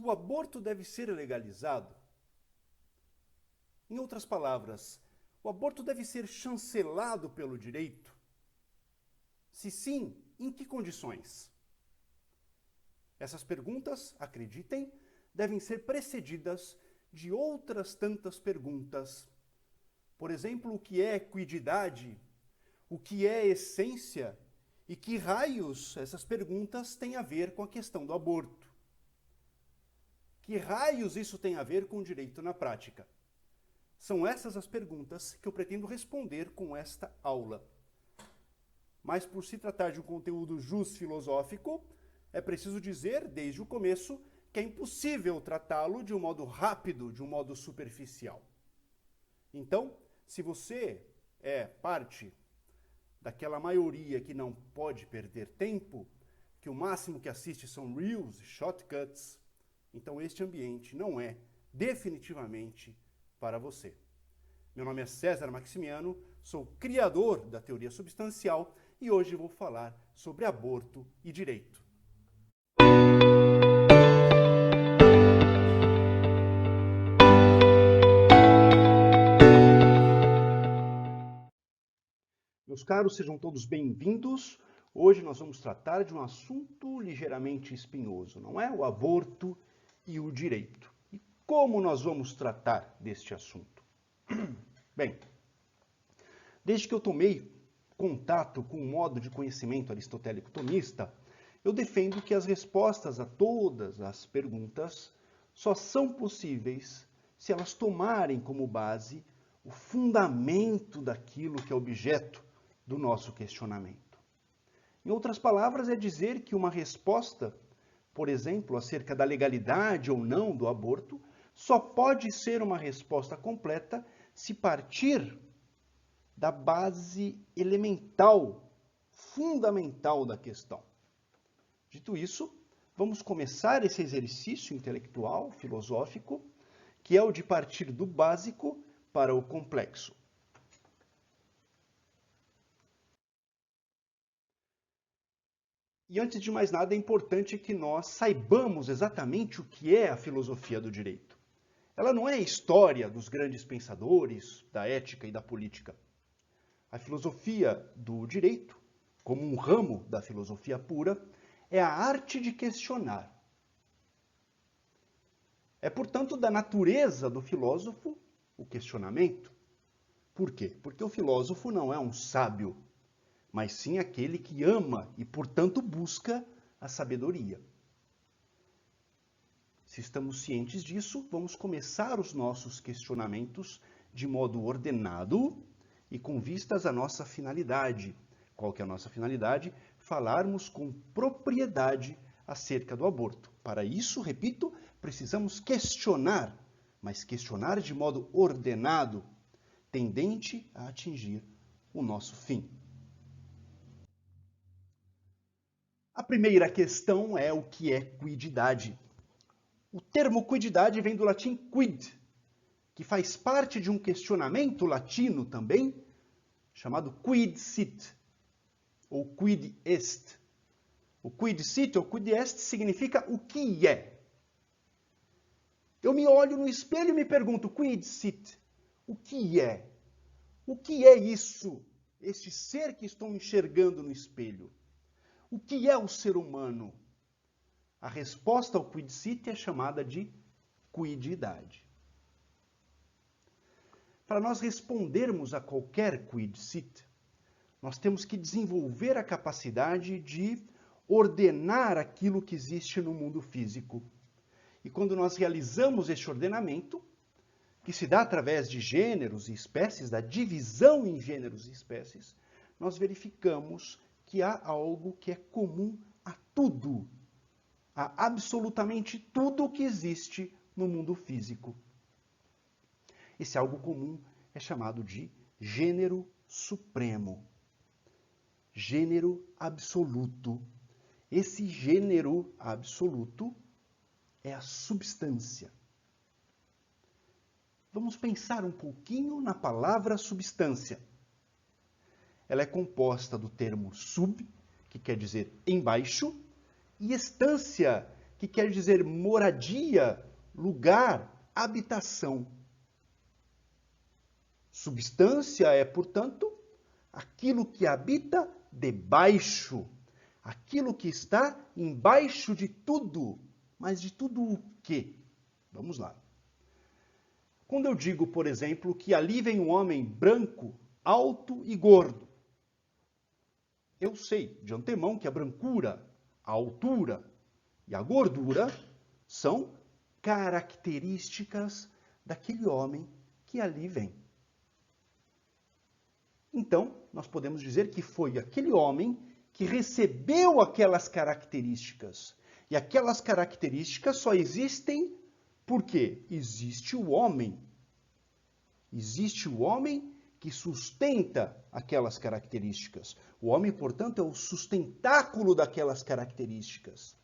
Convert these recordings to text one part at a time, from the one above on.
o aborto deve ser legalizado? Em outras palavras, o aborto deve ser chancelado pelo direito? Se sim, em que condições? Essas perguntas, acreditem, devem ser precedidas de outras tantas perguntas. Por exemplo, o que é equidade? O que é essência? E que raios essas perguntas têm a ver com a questão do aborto? Que raios isso tem a ver com o direito na prática? São essas as perguntas que eu pretendo responder com esta aula. Mas por se tratar de um conteúdo filosófico, é preciso dizer, desde o começo, que é impossível tratá-lo de um modo rápido, de um modo superficial. Então, se você é parte daquela maioria que não pode perder tempo, que o máximo que assiste são reels, shortcuts, então este ambiente não é definitivamente para você. Meu nome é César Maximiano, sou criador da teoria substancial e hoje vou falar sobre aborto e direito. Meus caros, sejam todos bem-vindos. Hoje nós vamos tratar de um assunto ligeiramente espinhoso, não é? O aborto e o direito. E como nós vamos tratar deste assunto? Bem, desde que eu tomei contato com o modo de conhecimento aristotélico tomista, eu defendo que as respostas a todas as perguntas só são possíveis se elas tomarem como base o fundamento daquilo que é objeto do nosso questionamento. Em outras palavras, é dizer que uma resposta, por exemplo, acerca da legalidade ou não do aborto, só pode ser uma resposta completa se partir da base elemental, fundamental da questão. Dito isso, vamos começar esse exercício intelectual, filosófico, que é o de partir do básico para o complexo. E antes de mais nada, é importante que nós saibamos exatamente o que é a filosofia do direito. Ela não é a história dos grandes pensadores, da ética e da política. A filosofia do direito, como um ramo da filosofia pura, é a arte de questionar. É, portanto, da natureza do filósofo o questionamento. Por quê? Porque o filósofo não é um sábio, mas sim aquele que ama e, portanto, busca a sabedoria. Se estamos cientes disso, vamos começar os nossos questionamentos de modo ordenado e com vistas à nossa finalidade. Qual que é a nossa finalidade? Falarmos com propriedade acerca do aborto. Para isso, repito, precisamos questionar, mas questionar de modo ordenado, tendente a atingir o nosso fim. A primeira questão é o que é quididade. O termo quididade vem do latim quid, que faz parte de um questionamento latino também, chamado quid sit, ou quid est. O quid sit ou quid est significa o que é. Eu me olho no espelho e me pergunto, quid sit, o que é? O que é isso, este ser que estou enxergando no espelho? O que é o ser humano? A resposta ao quid sit é chamada de quididade. Para nós respondermos a qualquer quid sit, nós temos que desenvolver a capacidade de ordenar aquilo que existe no mundo físico. E quando nós realizamos este ordenamento, que se dá através de gêneros e espécies, da divisão em gêneros e espécies, nós verificamos que há algo que é comum a tudo, a absolutamente tudo que existe no mundo físico. Esse algo comum é chamado de gênero supremo, gênero absoluto. Esse gênero absoluto é a substância. Vamos pensar um pouquinho na palavra substância. Ela é composta do termo sub, que quer dizer embaixo, e estância, que quer dizer moradia, lugar, habitação. Substância é, portanto, aquilo que habita debaixo, aquilo que está embaixo de tudo. Mas de tudo o quê? Vamos lá. Quando eu digo, por exemplo, que ali vem um homem branco, alto e gordo, eu sei de antemão que a brancura, a altura e a gordura são características daquele homem que ali vem. Então, nós podemos dizer que foi aquele homem que recebeu aquelas características. E aquelas características só existem porque existe o homem. Existe o homem que sustenta aquelas características. O homem, portanto, é o sustentáculo daquelas características.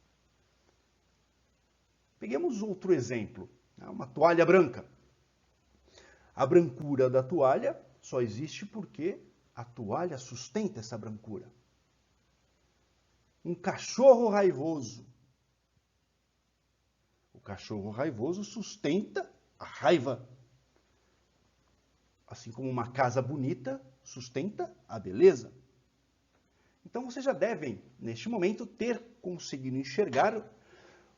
Peguemos outro exemplo, uma toalha branca. A brancura da toalha só existe porque a toalha sustenta essa brancura. Um cachorro raivoso. O cachorro raivoso sustenta a raiva. Assim como uma casa bonita sustenta a beleza. Então vocês já devem, neste momento, ter conseguido enxergar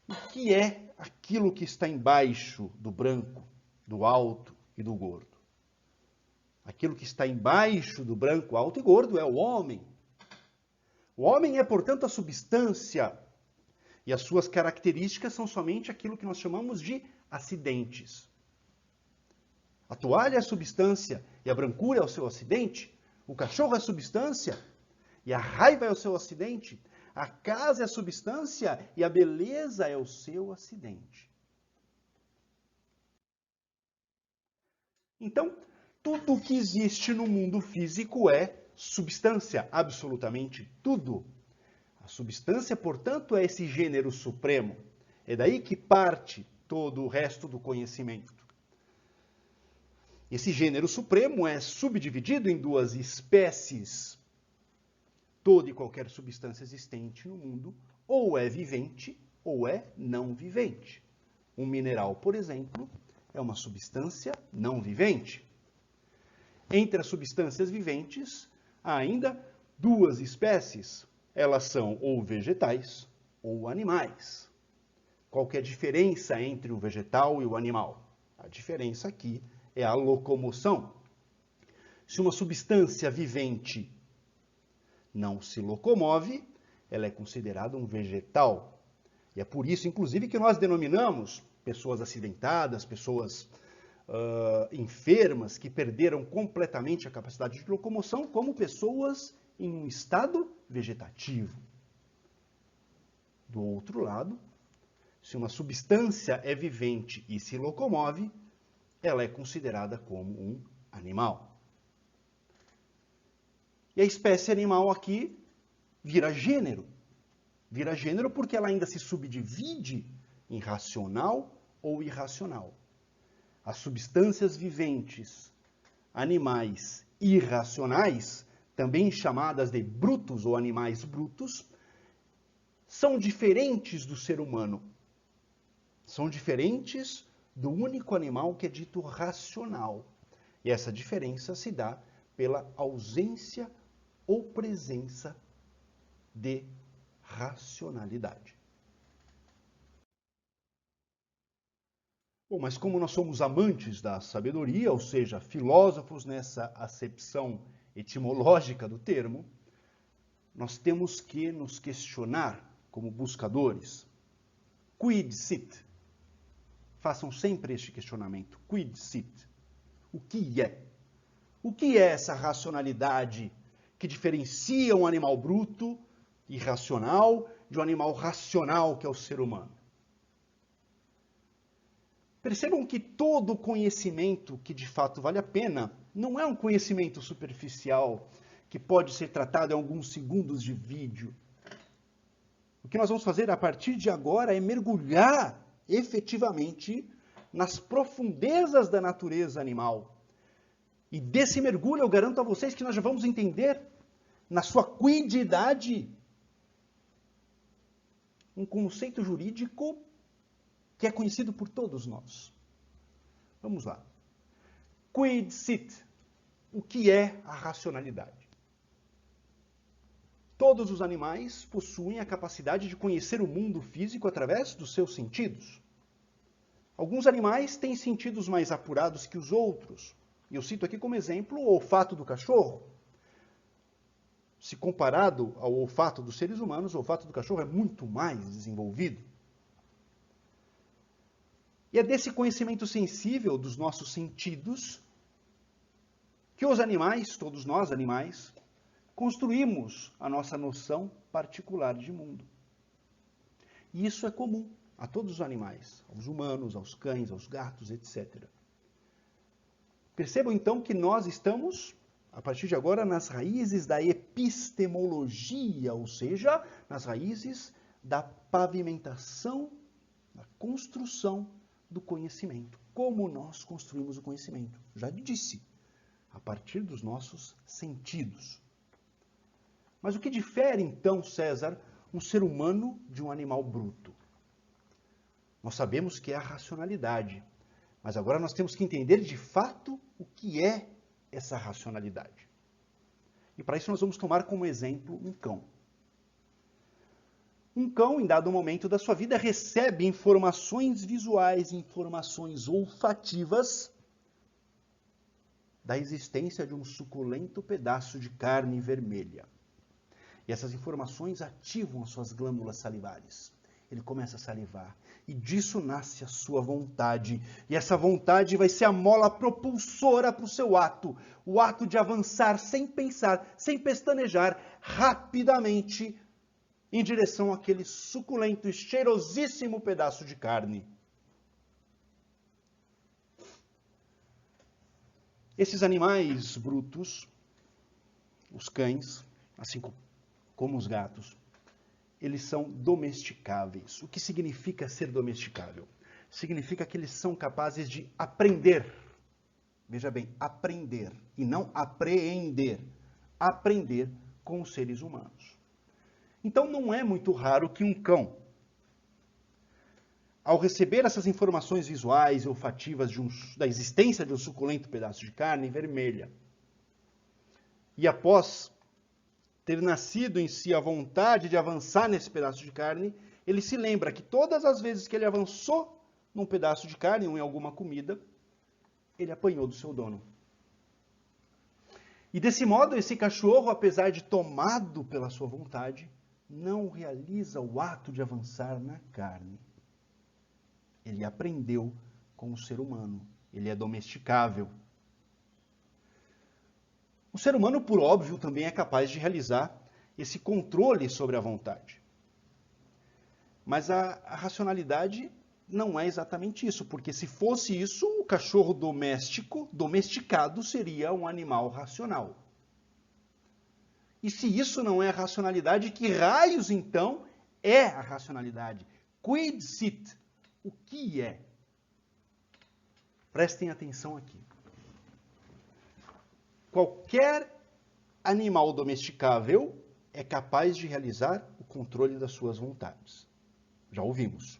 o que é aquilo que está embaixo do branco, do alto e do gordo. Aquilo que está embaixo do branco, alto e gordo é o homem. O homem é, portanto, a substância. E as suas características são somente aquilo que nós chamamos de acidentes. A toalha é a substância e a brancura é o seu acidente. O cachorro é a substância e a raiva é o seu acidente. A casa é a substância e a beleza é o seu acidente. Então, tudo o que existe no mundo físico é substância, absolutamente tudo. A substância, portanto, é esse gênero supremo. É daí que parte todo o resto do conhecimento. Esse gênero supremo é subdividido em duas espécies. Toda e qualquer substância existente no mundo ou é vivente ou é não vivente. Um mineral, por exemplo, é uma substância não vivente. Entre as substâncias viventes, há ainda duas espécies. Elas são ou vegetais ou animais. Qual que é a diferença entre o vegetal e o animal? A diferença aqui é a locomoção. Se uma substância vivente não se locomove, ela é considerada um vegetal. E é por isso, inclusive, que nós denominamos pessoas acidentadas, pessoas enfermas, que perderam completamente a capacidade de locomoção, como pessoas em um estado vegetativo. Do outro lado, se uma substância é vivente e se locomove, ela é considerada como um animal. E a espécie animal aqui vira gênero. Vira gênero porque ela ainda se subdivide em racional ou irracional. As substâncias viventes, animais irracionais, também chamadas de brutos ou animais brutos, são diferentes do ser humano. São diferentes do único animal que é dito racional. E essa diferença se dá pela ausência ou presença de racionalidade. Bom, mas como nós somos amantes da sabedoria, ou seja, filósofos nessa acepção etimológica do termo, nós temos que nos questionar como buscadores. Quid sit? Façam sempre este questionamento. Quid sit? O que é? O que é essa racionalidade que diferencia um animal bruto, irracional, de um animal racional, que é o ser humano? Percebam que todo conhecimento que de fato vale a pena não é um conhecimento superficial que pode ser tratado em alguns segundos de vídeo. O que nós vamos fazer a partir de agora é mergulhar efetivamente nas profundezas da natureza animal. E desse mergulho eu garanto a vocês que nós já vamos entender na sua quididade um conceito jurídico que é conhecido por todos nós. Vamos lá. Quid sit? O que é a racionalidade? Todos os animais possuem a capacidade de conhecer o mundo físico através dos seus sentidos. Alguns animais têm sentidos mais apurados que os outros. E eu cito aqui como exemplo o olfato do cachorro. Se comparado ao olfato dos seres humanos, o olfato do cachorro é muito mais desenvolvido. E é desse conhecimento sensível dos nossos sentidos que os animais, todos nós animais, construímos a nossa noção particular de mundo. E isso é comum a todos os animais, aos humanos, aos cães, aos gatos, etc. Percebam então que nós estamos, a partir de agora, nas raízes da epistemologia, ou seja, nas raízes da pavimentação, da construção do conhecimento. Como nós construímos o conhecimento? Já disse, a partir dos nossos sentidos. Mas o que difere, então, César, um ser humano de um animal bruto? Nós sabemos que é a racionalidade, mas agora nós temos que entender de fato o que é essa racionalidade. E para isso nós vamos tomar como exemplo um cão. Um cão, em dado momento da sua vida, recebe informações visuais, informações olfativas da existência de um suculento pedaço de carne vermelha. E essas informações ativam as suas glândulas salivares. Ele começa a salivar. E disso nasce a sua vontade. E essa vontade vai ser a mola propulsora para o seu ato. O ato de avançar sem pensar, sem pestanejar, rapidamente em direção àquele suculento e cheirosíssimo pedaço de carne. Esses animais brutos, os cães, assim como os gatos, eles são domesticáveis. O que significa ser domesticável? Significa que eles são capazes de aprender. Veja bem, aprender e não apreender. Aprender com os seres humanos. Então não é muito raro que um cão, ao receber essas informações visuais e olfativas da existência de um suculento pedaço de carne vermelha, e após ter nascido em si a vontade de avançar nesse pedaço de carne, ele se lembra que todas as vezes que ele avançou num pedaço de carne ou em alguma comida, ele apanhou do seu dono. E desse modo, esse cachorro, apesar de tomado pela sua vontade, não realiza o ato de avançar na carne. Ele aprendeu com o ser humano. Ele é domesticável. O ser humano, por óbvio, também é capaz de realizar esse controle sobre a vontade. Mas a racionalidade não é exatamente isso, porque se fosse isso, o cachorro domesticado, seria um animal racional. E se isso não é a racionalidade, que raios, então, é a racionalidade? Quid sit? O que é? Prestem atenção aqui. Qualquer animal domesticável é capaz de realizar o controle das suas vontades. Já ouvimos.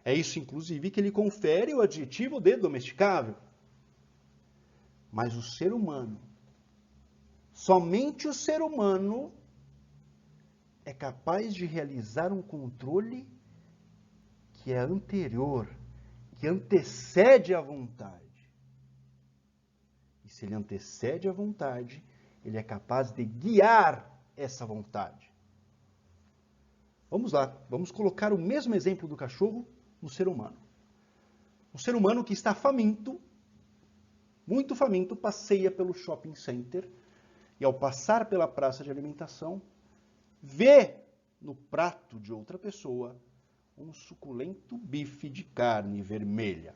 É isso, inclusive, que ele confere o adjetivo de domesticável. Mas o ser humano, somente o ser humano, é capaz de realizar um controle que é anterior, que antecede a vontade. E se ele antecede a vontade, ele é capaz de guiar essa vontade. Vamos lá, vamos colocar o mesmo exemplo do cachorro no ser humano. Um ser humano que está faminto, muito faminto, passeia pelo shopping center e ao passar pela praça de alimentação, vê no prato de outra pessoa um suculento bife de carne vermelha.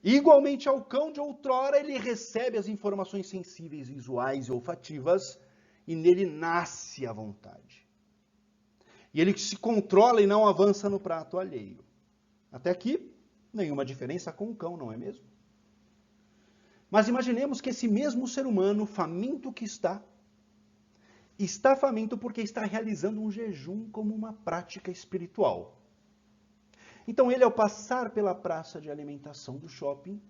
Igualmente ao cão de outrora, ele recebe as informações sensíveis, visuais e olfativas e nele nasce a vontade. E ele se controla e não avança no prato alheio. Até aqui, nenhuma diferença com o cão, não é mesmo? Mas imaginemos que esse mesmo ser humano, faminto que está, está faminto porque está realizando um jejum como uma prática espiritual. Então ele, ao passar pela praça de alimentação do shopping,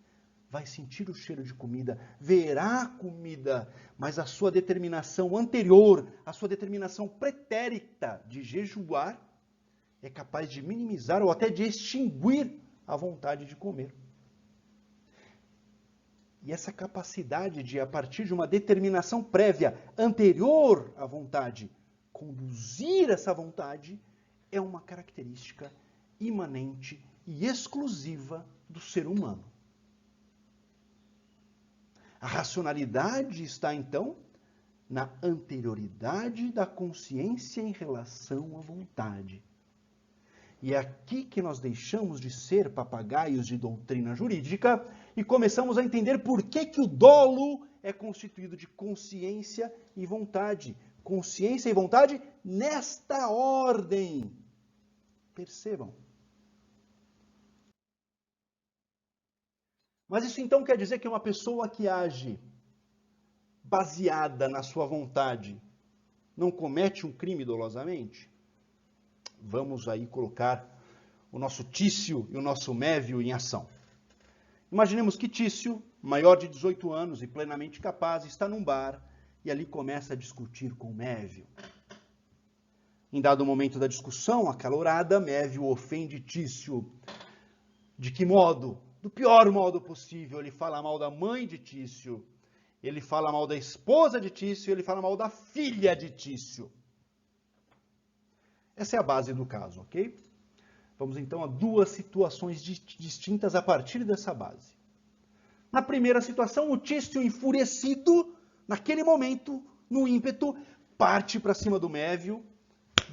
vai sentir o cheiro de comida, verá a comida, mas a sua determinação anterior, a sua determinação pretérita de jejuar, é capaz de minimizar ou até de extinguir a vontade de comer. E essa capacidade de, a partir de uma determinação prévia, anterior à vontade, conduzir essa vontade, é uma característica imanente e exclusiva do ser humano. A racionalidade está, então, na anterioridade da consciência em relação à vontade. E é aqui que nós deixamos de ser papagaios de doutrina jurídica e começamos a entender por que o dolo é constituído de consciência e vontade. Consciência e vontade nesta ordem. Percebam. Mas isso então quer dizer que uma pessoa que age baseada na sua vontade não comete um crime dolosamente? Vamos aí colocar o nosso Tício e o nosso Mévio em ação. Imaginemos que Tício, maior de 18 anos e plenamente capaz, está num bar e ali começa a discutir com Mévio. Em dado momento da discussão acalorada, Mévio ofende Tício. De que modo? Do pior modo possível. Ele fala mal da mãe de Tício, ele fala mal da esposa de Tício, ele fala mal da filha de Tício. Essa é a base do caso, ok? Vamos então a duas situações distintas a partir dessa base. Na primeira situação, o Tício, enfurecido, naquele momento, no ímpeto, parte para cima do Mévio,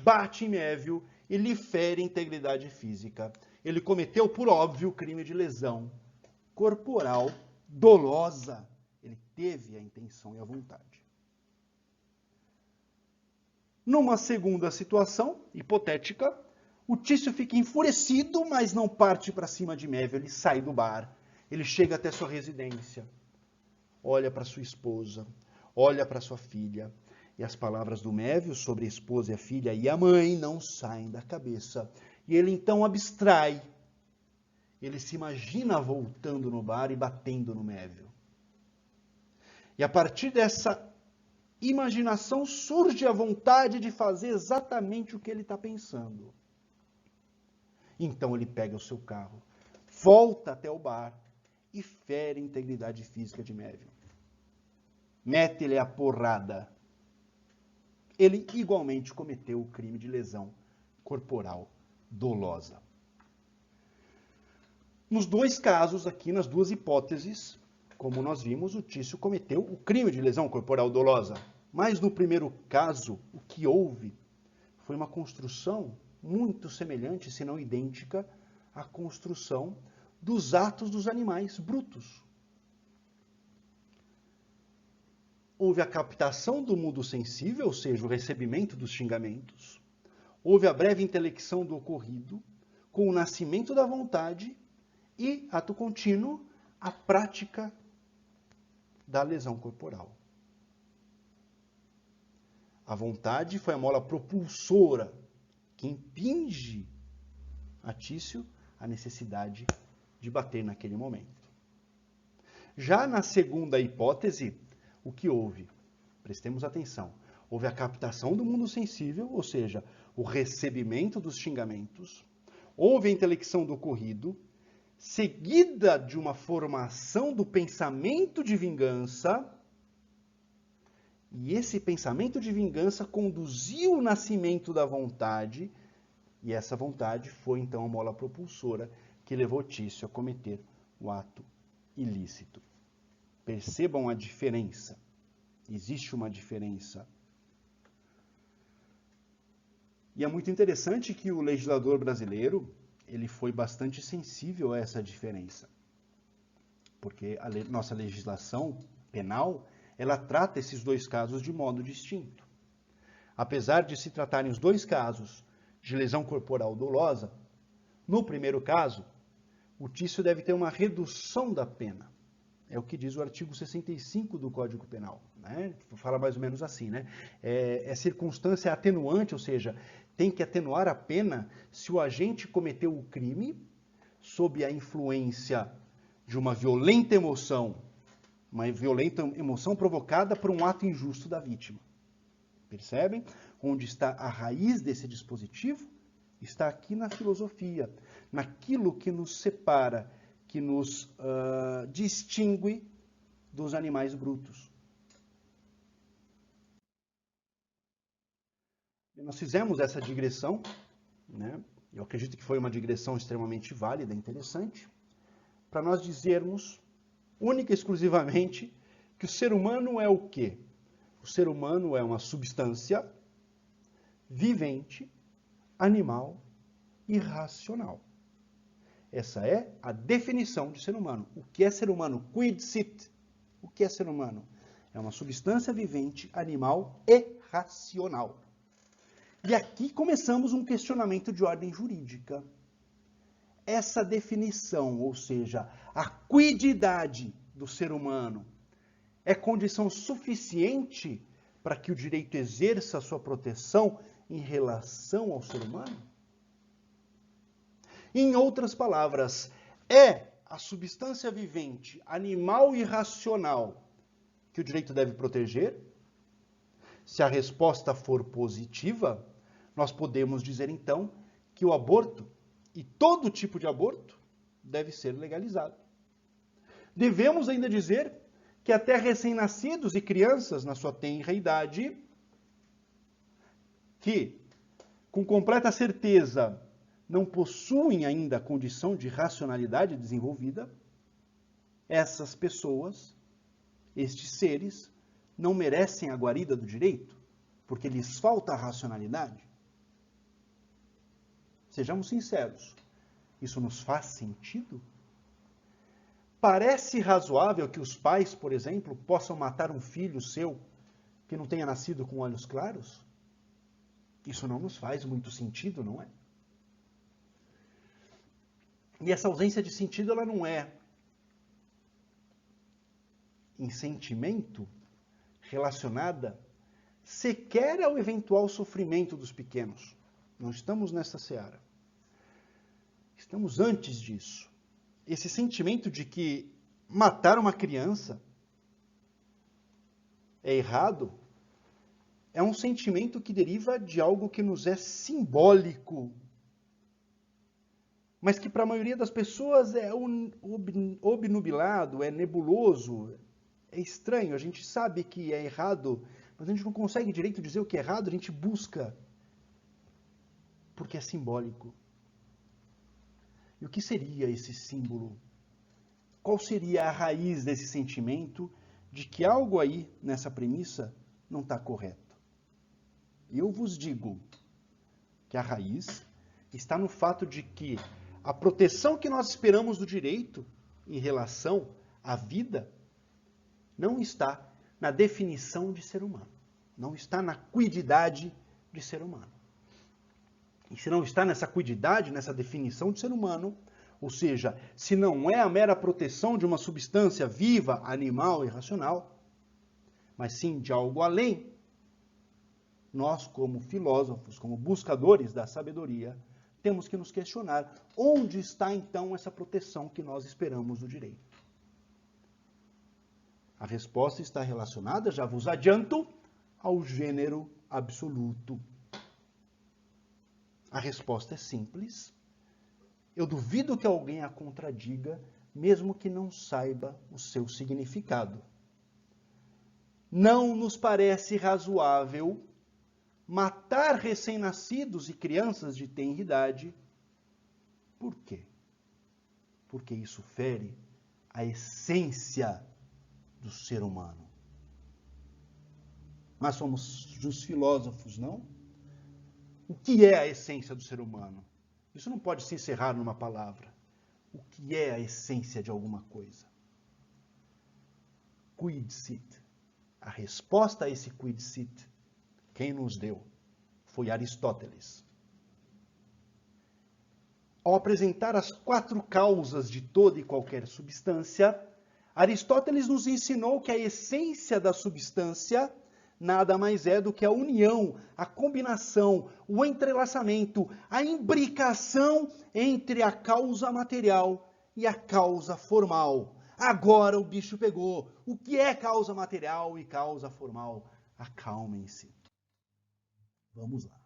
bate em Mévio e lhe fere a integridade física. Ele cometeu, por óbvio, crime de lesão corporal dolosa. Ele teve a intenção e a vontade. Numa segunda situação, hipotética, o Tício fica enfurecido, mas não parte para cima de Mévio. Ele sai do bar, ele chega até sua residência, olha para sua esposa, olha para sua filha, e as palavras do Mévio sobre a esposa e a filha e a mãe não saem da cabeça. E ele então abstrai. Ele se imagina voltando no bar e batendo no Mévio. E a partir dessa imaginação surge a vontade de fazer exatamente o que ele está pensando. Então ele pega o seu carro, volta até o bar e fere a integridade física de Mévio. Mete-lhe a porrada. Ele igualmente cometeu o crime de lesão corporal dolosa. Nos dois casos aqui, nas duas hipóteses, como nós vimos, o Tício cometeu o crime de lesão corporal dolosa. Mas no primeiro caso, o que houve foi uma construção muito semelhante, se não idêntica, à construção dos atos dos animais brutos. Houve a captação do mundo sensível, ou seja, o recebimento dos xingamentos. Houve a breve intelecção do ocorrido, com o nascimento da vontade e, ato contínuo, a prática da lesão corporal. A vontade foi a mola propulsora que impinge a Tício a necessidade de bater naquele momento. Já na segunda hipótese, o que houve? Prestemos atenção. Houve a captação do mundo sensível, ou seja, o recebimento dos xingamentos. Houve a intelecção do ocorrido, seguida de uma formação do pensamento de vingança. E esse pensamento de vingança conduziu o nascimento da vontade, e essa vontade foi então a mola propulsora que levou Tício a cometer o ato ilícito. Percebam a diferença. Existe uma diferença. E é muito interessante que o legislador brasileiro, ele foi bastante sensível a essa diferença. Porque a nossa legislação penal, ela trata esses dois casos de modo distinto. Apesar de se tratarem os dois casos de lesão corporal dolosa, no primeiro caso, o Tício deve ter uma redução da pena. É o que diz o artigo 65 do Código Penal, né? Fala mais ou menos assim, né? É circunstância atenuante, ou seja, tem que atenuar a pena se o agente cometeu o crime sob a influência de uma violenta emoção provocada por um ato injusto da vítima. Percebem? Onde está a raiz desse dispositivo? Está aqui na filosofia, naquilo que nos separa, que nos distingue dos animais brutos. E nós fizemos essa digressão, né? Eu acredito que foi uma digressão extremamente válida, interessante, para nós dizermos, única e exclusivamente, que o ser humano é o quê? O ser humano é uma substância vivente, animal e racional. Essa é a definição de ser humano. O que é ser humano? Quid sit? O que é ser humano? É uma substância vivente, animal e racional. E aqui começamos um questionamento de ordem jurídica. Essa definição, ou seja, a quididade do ser humano, é condição suficiente para que o direito exerça a sua proteção em relação ao ser humano? Em outras palavras, é a substância vivente, animal e racional que o direito deve proteger? Se a resposta for positiva, nós podemos dizer então que o aborto, e todo tipo de aborto, deve ser legalizado. Devemos ainda dizer que até recém-nascidos e crianças na sua tenra idade, que com completa certeza não possuem ainda a condição de racionalidade desenvolvida, essas pessoas, estes seres, não merecem a guarida do direito, porque lhes falta a racionalidade? Sejamos sinceros, isso nos faz sentido? Parece razoável que os pais, por exemplo, possam matar um filho seu que não tenha nascido com olhos claros? Isso não nos faz muito sentido, não é? E essa ausência de sentido, ela não é em sentimento relacionada sequer ao eventual sofrimento dos pequenos. Não estamos nessa seara. Estamos antes disso. Esse sentimento de que matar uma criança é errado é um sentimento que deriva de algo que nos é simbólico, mas que para a maioria das pessoas é obnubilado, é nebuloso, é estranho. A gente sabe que é errado, mas a gente não consegue direito dizer o que é errado, a gente busca, porque é simbólico. E o que seria esse símbolo? Qual seria a raiz desse sentimento de que algo aí, nessa premissa, não está correto? Eu vos digo que a raiz está no fato de que a proteção que nós esperamos do direito em relação à vida não está na definição de ser humano, não está na quididade de ser humano. E se não está nessa quididade, nessa definição de ser humano, ou seja, se não é a mera proteção de uma substância viva, animal e racional, mas sim de algo além, nós, como filósofos, como buscadores da sabedoria, temos que nos questionar onde está então essa proteção que nós esperamos do direito. A resposta está relacionada, já vos adianto, ao gênero absoluto. A resposta é simples. Eu duvido que alguém a contradiga, mesmo que não saiba o seu significado. Não nos parece razoável matar recém-nascidos e crianças de tenra idade. Por quê? Porque isso fere a essência do ser humano. Nós somos os filósofos, não? O que é a essência do ser humano? Isso não pode se encerrar numa palavra. O que é a essência de alguma coisa? Quid sit? A resposta a esse quid sit, quem nos deu? Foi Aristóteles. Ao apresentar as 4 causas de toda e qualquer substância, Aristóteles nos ensinou que a essência da substância nada mais é do que a união, a combinação, o entrelaçamento, a imbricação entre a causa material e a causa formal. Agora o bicho pegou. O que é causa material e causa formal? Acalmem-se. Vamos lá.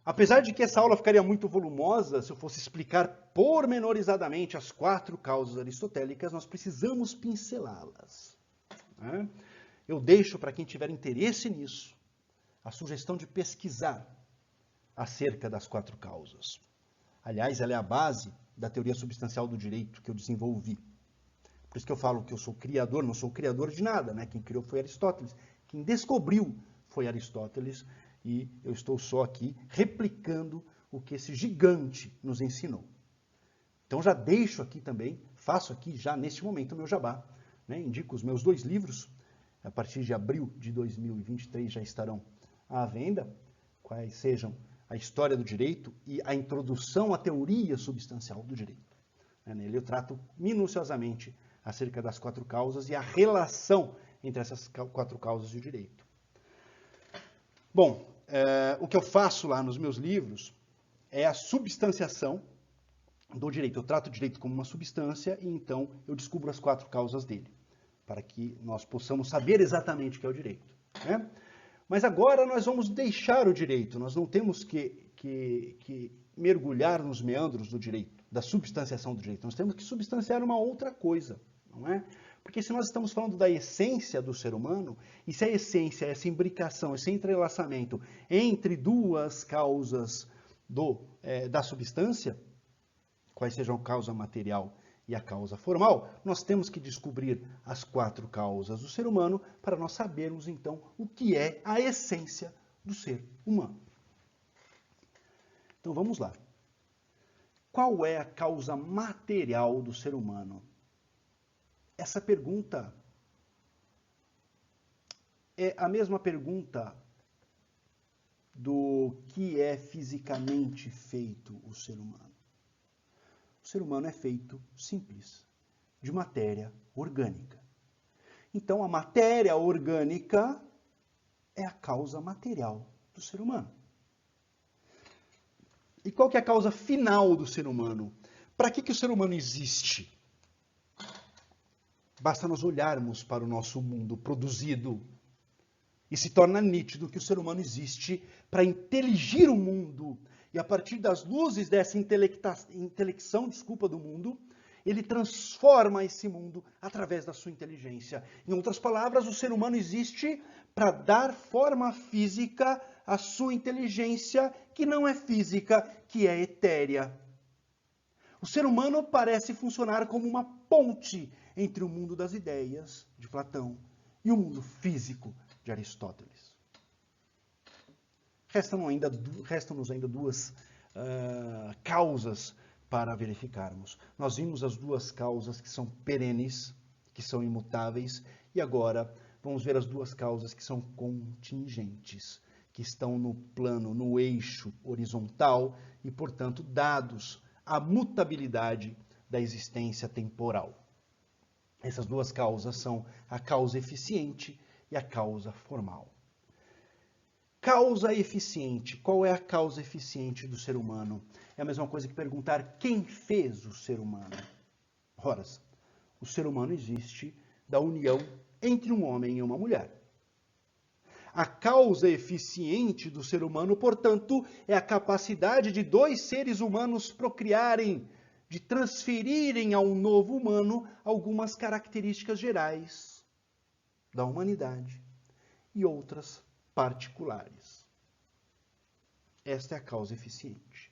Apesar de que essa aula ficaria muito volumosa se eu fosse explicar pormenorizadamente as 4 causas aristotélicas, nós precisamos pincelá-las, né? Eu deixo para quem tiver interesse nisso a sugestão de pesquisar acerca das 4 causas. Aliás, ela é a base da teoria substancial do direito que eu desenvolvi. Por isso que eu falo que eu sou criador, não sou criador de nada, né? Quem criou foi Aristóteles. Quem descobriu foi Aristóteles. E eu estou só aqui replicando o que esse gigante nos ensinou. Então já deixo aqui também, faço aqui já neste momento o meu jabá, né? Indico os meus 2 livros, a partir de abril de 2023 já estarão à venda, quais sejam a História do Direito e a Introdução à Teoria Substancial do Direito. Nele eu trato minuciosamente acerca das 4 causas e a relação entre essas 4 causas e o direito. Bom, o que eu faço lá nos meus livros é a substanciação do direito. Eu trato o direito como uma substância e então eu descubro as 4 causas dele, para que nós possamos saber exatamente o que é o direito, né? Mas agora nós vamos deixar o direito, nós não temos que mergulhar nos meandros do direito, da substanciação do direito. Nós temos que substanciar uma outra coisa, não é? Porque se nós estamos falando da essência do ser humano, e se a essência é essa imbricação, esse entrelaçamento entre 2 causas da substância, quais sejam a causa material e a causa formal, nós temos que descobrir as 4 causas do ser humano para nós sabermos, então, o que é a essência do ser humano. Então, vamos lá. Qual é a causa material do ser humano? Essa pergunta é a mesma pergunta do que é fisicamente feito o ser humano. O ser humano é feito simples, de matéria orgânica. Então, a matéria orgânica é a causa material do ser humano. E qual que é a causa final do ser humano? Para que o ser humano existe? Basta nós olharmos para o nosso mundo produzido e se torna nítido que o ser humano existe para inteligir o mundo. E a partir das luzes dessa intelecção do mundo, ele transforma esse mundo através da sua inteligência. Em outras palavras, o ser humano existe para dar forma física à sua inteligência, que não é física, que é etérea. O ser humano parece funcionar como uma ponte entre o mundo das ideias, de Platão, e o mundo físico, de Aristóteles. Restam-nos ainda 2 causas para verificarmos. Nós vimos as 2 causas que são perenes, que são imutáveis, e agora vamos ver as 2 causas que são contingentes, que estão no plano, no eixo horizontal e, portanto, dados à mutabilidade da existência temporal. Essas 2 causas são a causa eficiente e a causa formal. Causa eficiente. Qual é a causa eficiente do ser humano? É a mesma coisa que perguntar quem fez o ser humano. Ora, o ser humano existe da união entre um homem e uma mulher. A causa eficiente do ser humano, portanto, é a capacidade de 2 seres humanos procriarem, de transferirem ao novo humano algumas características gerais da humanidade e outras particulares. Esta é a causa eficiente.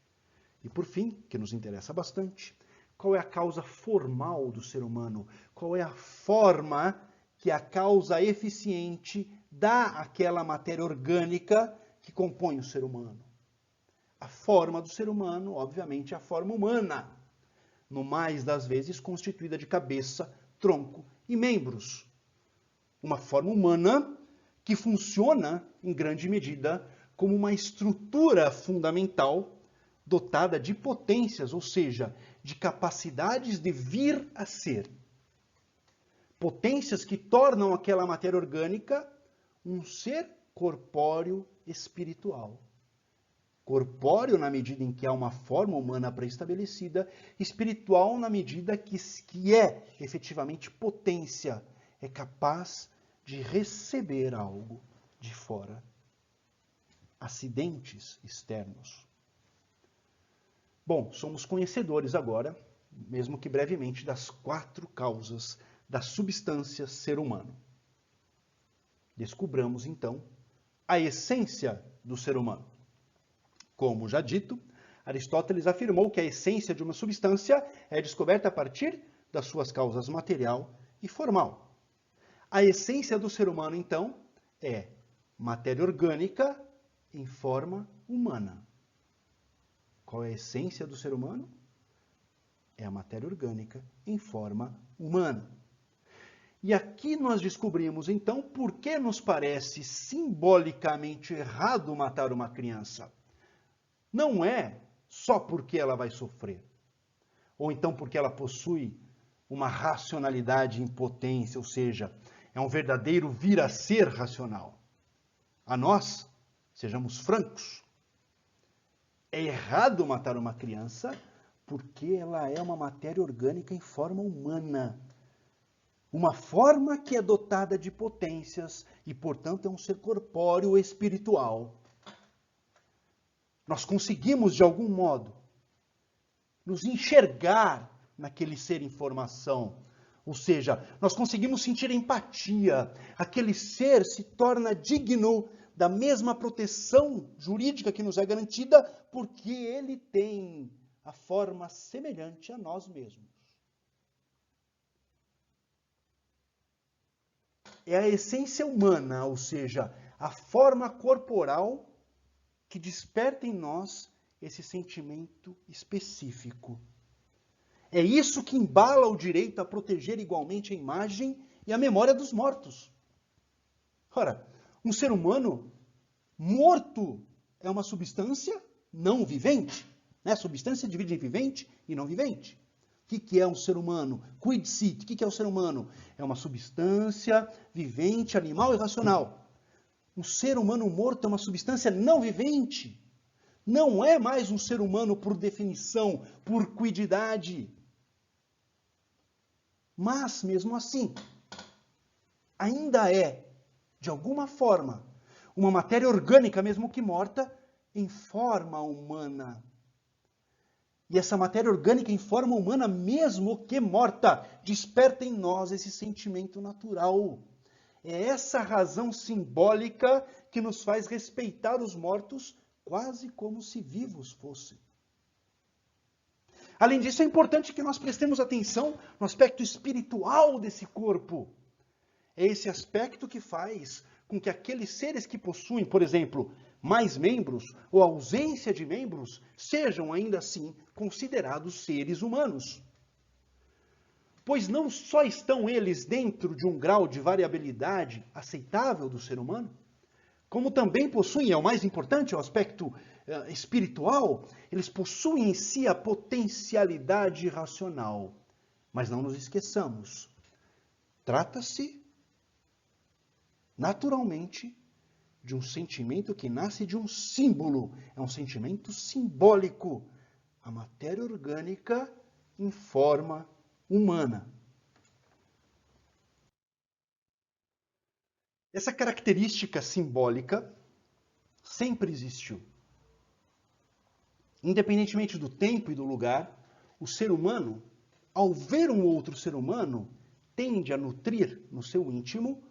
E por fim, que nos interessa bastante, qual é a causa formal do ser humano? Qual é a forma que a causa eficiente dá àquela matéria orgânica que compõe o ser humano? A forma do ser humano, obviamente, é a forma humana, no mais das vezes constituída de cabeça, tronco e membros. Uma forma humana que funciona, em grande medida, como uma estrutura fundamental dotada de potências, ou seja, de capacidades de vir a ser. potências que tornam aquela matéria orgânica um ser corpóreo espiritual. Corpóreo na medida em que há uma forma humana pré-estabelecida, espiritual na medida que é efetivamente potência, é capaz de receber algo de fora. Acidentes externos. Bom, somos conhecedores agora, mesmo que brevemente, das 4 causas da substância ser humano. Descubramos, então, a essência do ser humano. Como já dito, Aristóteles afirmou que a essência de uma substância é descoberta a partir das suas causas material e formal. A essência do ser humano, então, é matéria orgânica em forma humana. Qual é a essência do ser humano? É a matéria orgânica em forma humana. E aqui nós descobrimos, então, por que nos parece simbolicamente errado matar uma criança. Não é só porque ela vai sofrer, ou então porque ela possui uma racionalidade em potência, ou seja, é um verdadeiro vir a ser racional. A nós, sejamos francos, é errado matar uma criança porque ela é uma matéria orgânica em forma humana. Uma forma que é dotada de potências e, portanto, é um ser corpóreo espiritual. Nós conseguimos, de algum modo, nos enxergar naquele ser em formação. Ou seja, nós conseguimos sentir empatia. Aquele ser se torna digno da mesma proteção jurídica que nos é garantida, porque ele tem a forma semelhante a nós mesmos. É a essência humana, ou seja, a forma corporal que desperta em nós esse sentimento específico. É isso que embala o direito a proteger igualmente a imagem e a memória dos mortos. Ora, um ser humano morto é uma substância não vivente. Né? Substância divide em vivente e não vivente. O que é um ser humano? Quid-sit, o que é o ser humano? É uma substância vivente, animal e racional. Um ser humano morto é uma substância não vivente. Não é mais um ser humano por definição, por quididade. Mas, mesmo assim, ainda é, de alguma forma, uma matéria orgânica, mesmo que morta, em forma humana. E essa matéria orgânica em forma humana, mesmo que morta, desperta em nós esse sentimento natural. É essa razão simbólica que nos faz respeitar os mortos quase como se vivos fossem. Além disso, é importante que nós prestemos atenção no aspecto espiritual desse corpo. É esse aspecto que faz com que aqueles seres que possuem, por exemplo, mais membros ou ausência de membros, sejam ainda assim considerados seres humanos. Pois não só estão eles dentro de um grau de variabilidade aceitável do ser humano, como também possuem, é o mais importante, o aspecto espiritual, eles possuem em si a potencialidade racional. Mas não nos esqueçamos, trata-se naturalmente de um sentimento que nasce de um símbolo, é um sentimento simbólico, a matéria orgânica em forma humana. Essa característica simbólica sempre existiu. Independentemente do tempo e do lugar, o ser humano, ao ver um outro ser humano, tende a nutrir no seu íntimo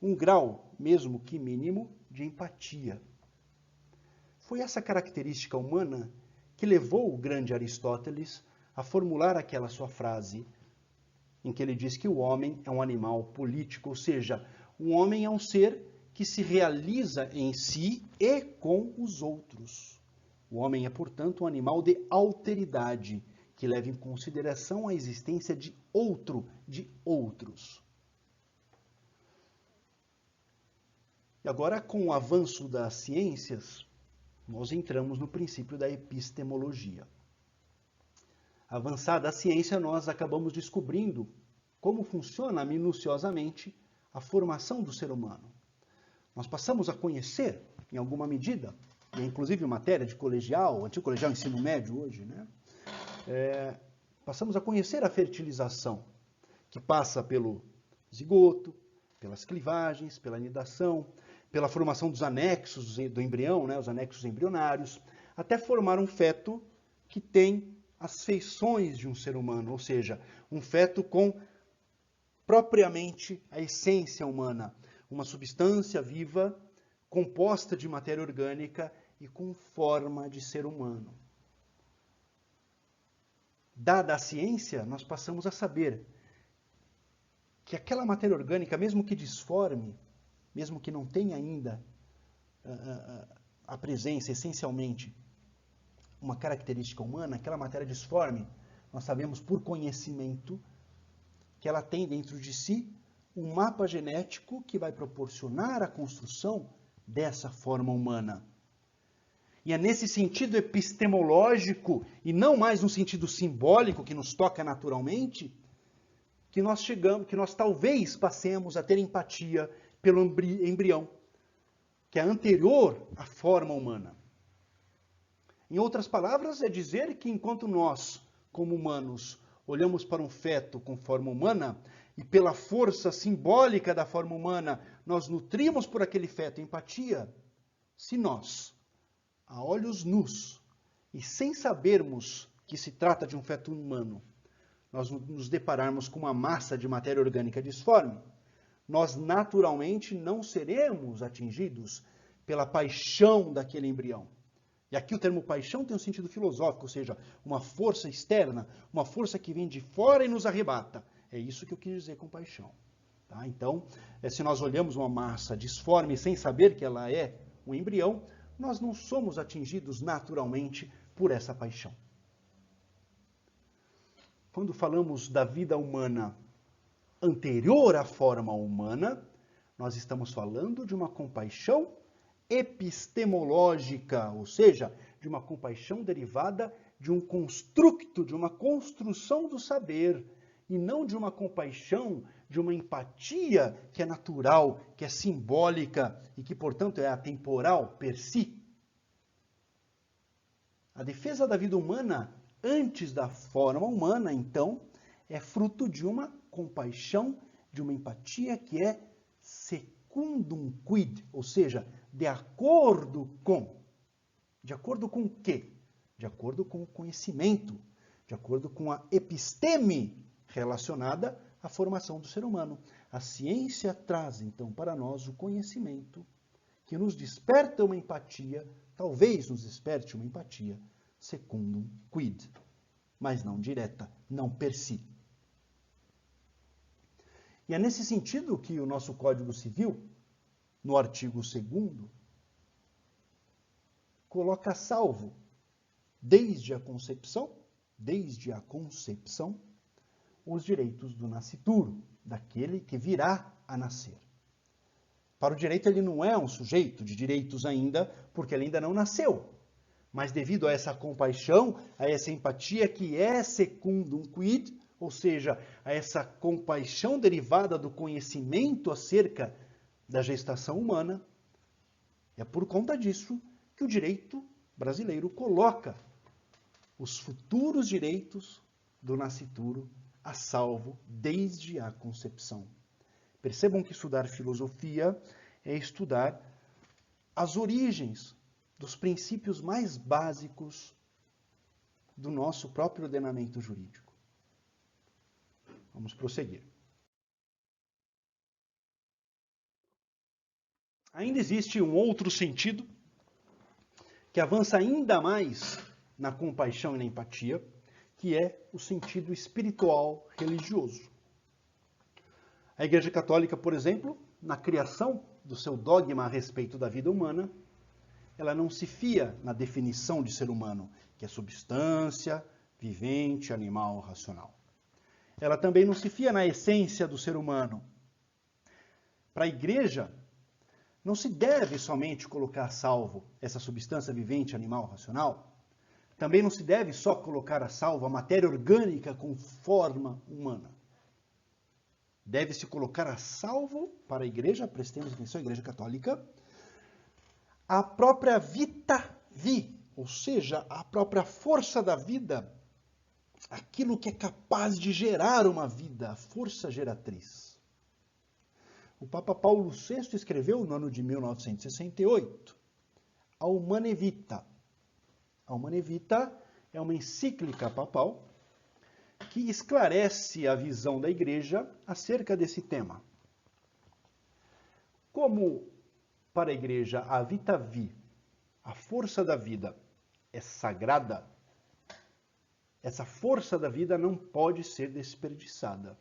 um grau, mesmo que mínimo, de empatia. Foi essa característica humana que levou o grande Aristóteles a formular aquela sua frase, em que ele diz que o homem é um animal político, ou seja, o homem é um ser que se realiza em si e com os outros. O homem é, portanto, um animal de alteridade, que leva em consideração a existência de outro, de outros. E agora, com o avanço das ciências, nós entramos no princípio da epistemologia. Avançada a ciência, nós acabamos descobrindo como funciona minuciosamente a formação do ser humano. Nós passamos a conhecer, em alguma medida, e é inclusive matéria de colegial, antigo colegial, ensino médio hoje, né? Passamos a conhecer a fertilização, que passa pelo zigoto, pelas clivagens, pela nidação, pela formação dos anexos do embrião, né, os anexos embrionários, até formar um feto que tem as feições de um ser humano, ou seja, um feto com propriamente a essência humana, uma substância viva, composta de matéria orgânica e com forma de ser humano. Dada a ciência, nós passamos a saber que aquela matéria orgânica, mesmo que disforme, mesmo que não tenha ainda a presença, essencialmente, uma característica humana, aquela matéria disforme, nós sabemos por conhecimento que ela tem dentro de si um mapa genético que vai proporcionar a construção dessa forma humana. E é nesse sentido epistemológico, e não mais no sentido simbólico que nos toca naturalmente, que nós talvez passemos a ter empatia pelo embrião, que é anterior à forma humana. Em outras palavras, é dizer que enquanto nós, como humanos, olhamos para um feto com forma humana, e pela força simbólica da forma humana, nós nutrimos por aquele feto empatia, se nós, a olhos nus, e sem sabermos que se trata de um feto humano, nós nos depararmos com uma massa de matéria orgânica disforme, nós naturalmente não seremos atingidos pela paixão daquele embrião. E aqui o termo paixão tem um sentido filosófico, ou seja, uma força externa, uma força que vem de fora e nos arrebata. É isso que eu quis dizer com paixão. Tá? Então, se nós olhamos uma massa disforme sem saber que ela é um embrião, nós não somos atingidos naturalmente por essa paixão. Quando falamos da vida humana anterior à forma humana, nós estamos falando de uma compaixão epistemológica, ou seja, de uma compaixão derivada de um construto, de uma construção do saber, e não de uma compaixão, de uma empatia que é natural, que é simbólica e que, portanto, é atemporal per si. A defesa da vida humana antes da forma humana, então, é fruto de uma compaixão, de uma empatia que é secundum quid, ou seja, de acordo com. De acordo com o quê? De acordo com o conhecimento, de acordo com a episteme relacionada à formação do ser humano. A ciência traz, então, para nós o conhecimento que nos desperta uma empatia, talvez nos desperte uma empatia, secundum quid, mas não direta, não per si. E é nesse sentido que o nosso Código Civil, no artigo 2º, coloca a salvo, desde a concepção, os direitos do nascituro, daquele que virá a nascer. Para o direito ele não é um sujeito de direitos ainda, porque ele ainda não nasceu. Mas devido a essa compaixão, a essa empatia que é secundum quid, ou seja, a essa compaixão derivada do conhecimento acerca da gestação humana, é por conta disso que o direito brasileiro coloca os futuros direitos do nascituro a salvo desde a concepção. Percebam que estudar filosofia é estudar as origens dos princípios mais básicos do nosso próprio ordenamento jurídico. Vamos prosseguir. Ainda existe um outro sentido que avança ainda mais na compaixão e na empatia, que é o sentido espiritual religioso. A Igreja Católica, por exemplo, na criação do seu dogma a respeito da vida humana, ela não se fia na definição de ser humano, que é substância, vivente, animal, racional. Ela também não se fia na essência do ser humano. Para a Igreja, não se deve somente colocar a salvo essa substância vivente, animal, racional. Também não se deve só colocar a salvo a matéria orgânica com forma humana. deve se colocar a salvo para a igreja, prestemos atenção, a igreja católica, a própria vita vi, ou seja, a própria força da vida, aquilo que é capaz de gerar uma vida, a força geratriz. O Papa Paulo VI escreveu no ano de 1968, a Humanae Vitae. A Humanae Vitae é uma encíclica papal que esclarece a visão da igreja acerca desse tema. Como para a igreja a vita vi, a força da vida, é sagrada, essa força da vida não pode ser desperdiçada.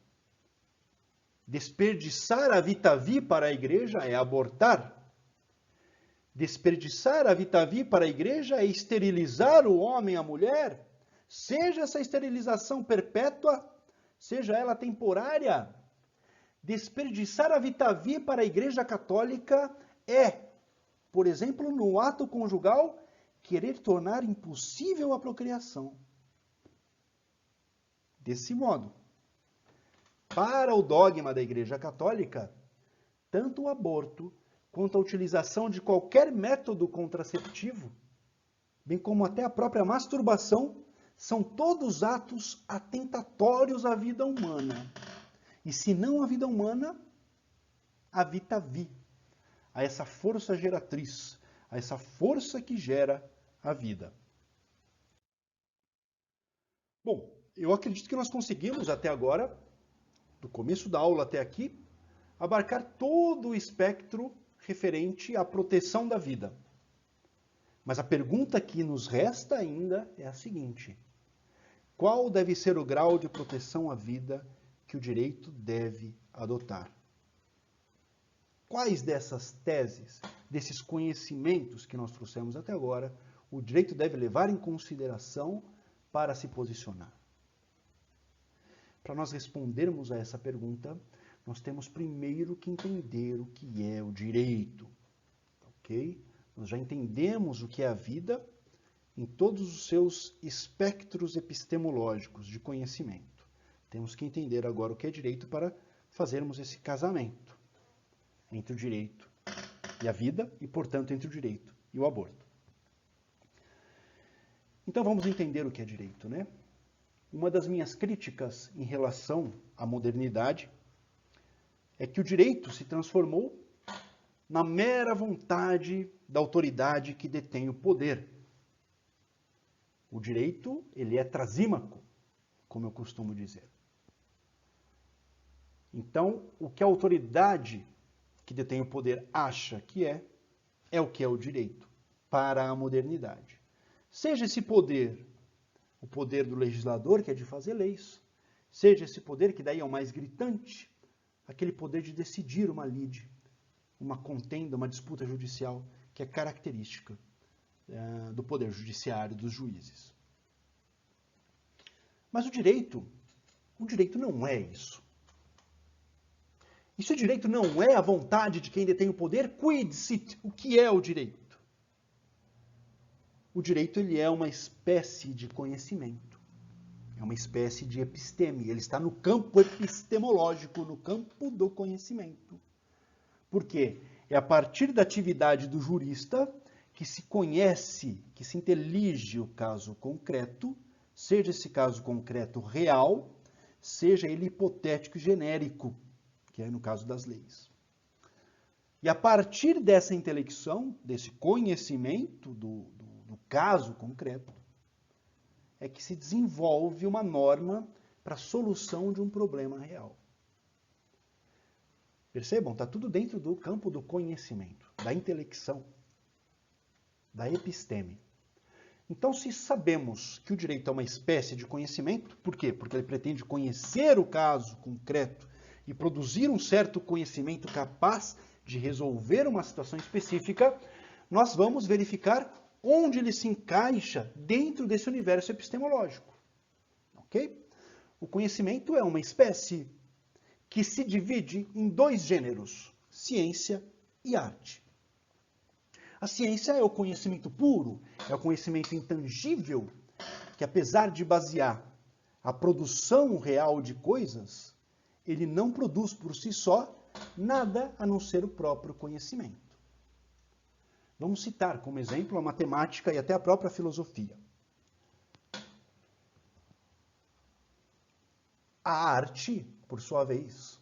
Desperdiçar a vita vi para a igreja é abortar. Desperdiçar a vita vi para a igreja é esterilizar o homem e a mulher, seja essa esterilização perpétua, seja ela temporária. Desperdiçar a vita vi para a igreja católica é, por exemplo, no ato conjugal, querer tornar impossível a procriação. Desse modo, para o dogma da Igreja Católica, tanto o aborto quanto a utilização de qualquer método contraceptivo, bem como até a própria masturbação, são todos atos atentatórios à vida humana. E se não à vida humana, à vita vi, a essa força geratriz, a essa força que gera a vida. Bom, eu acredito que nós conseguimos até agora, do começo da aula até aqui, abarcar todo o espectro referente à proteção da vida. Mas a pergunta que nos resta ainda é a seguinte: qual deve ser o grau de proteção à vida que o direito deve adotar? Quais dessas teses, desses conhecimentos que nós trouxemos até agora, o direito deve levar em consideração para se posicionar? Para nós respondermos a essa pergunta, nós temos primeiro que entender o que é o direito, ok? Nós já entendemos o que é a vida em todos os seus espectros epistemológicos de conhecimento. Temos que entender agora o que é direito para fazermos esse casamento entre o direito e a vida e, portanto, entre o direito e o aborto. Então vamos entender o que é direito, né? Uma das minhas críticas em relação à modernidade é que o direito se transformou na mera vontade da autoridade que detém o poder. O direito, ele é trasímaco, como eu costumo dizer. Então, o que a autoridade que detém o poder acha que é o que é o direito para a modernidade. Seja esse poder o poder do legislador, que é de fazer leis, seja esse poder, que daí é o mais gritante, aquele poder de decidir uma lide, uma contenda, uma disputa judicial, que é característica do poder judiciário, dos juízes. Mas o direito não é isso. E se o direito não é a vontade de quem detém o poder, quid sit, o que é o direito? O direito, ele é uma espécie de conhecimento, é uma espécie de episteme, ele está no campo epistemológico, no campo do conhecimento. Por quê? É a partir da atividade do jurista que se conhece, que se intelige o caso concreto, seja esse caso concreto real, seja ele hipotético e genérico, que é no caso das leis. E a partir dessa intelecção, desse conhecimento do caso concreto, é que se desenvolve uma norma para a solução de um problema real. Percebam? Está tudo dentro do campo do conhecimento, da intelecção, da episteme. Então, se sabemos que o direito é uma espécie de conhecimento, por quê? Porque ele pretende conhecer o caso concreto e produzir um certo conhecimento capaz de resolver uma situação específica, nós vamos verificar onde ele se encaixa dentro desse universo epistemológico. Ok? O conhecimento é uma espécie que se divide em dois gêneros, ciência e arte. A ciência é o conhecimento puro, é o conhecimento intangível, que apesar de basear a produção real de coisas, ele não produz por si só nada a não ser o próprio conhecimento. Vamos citar como exemplo a matemática e até a própria filosofia. A arte, por sua vez,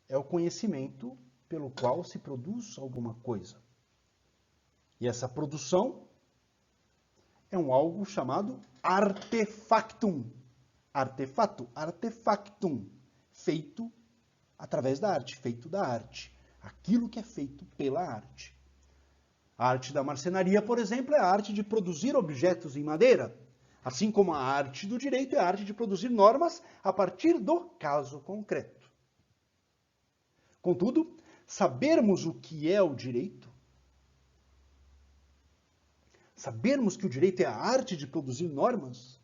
é o conhecimento pelo qual se produz alguma coisa. E essa produção é um algo chamado artefactum. Artefato, artefactum, feito através da arte, feito da arte. Aquilo que é feito pela arte. A arte da marcenaria, por exemplo, é a arte de produzir objetos em madeira, assim como a arte do direito é a arte de produzir normas a partir do caso concreto. Contudo, sabermos o que é o direito, sabermos que o direito é a arte de produzir normas,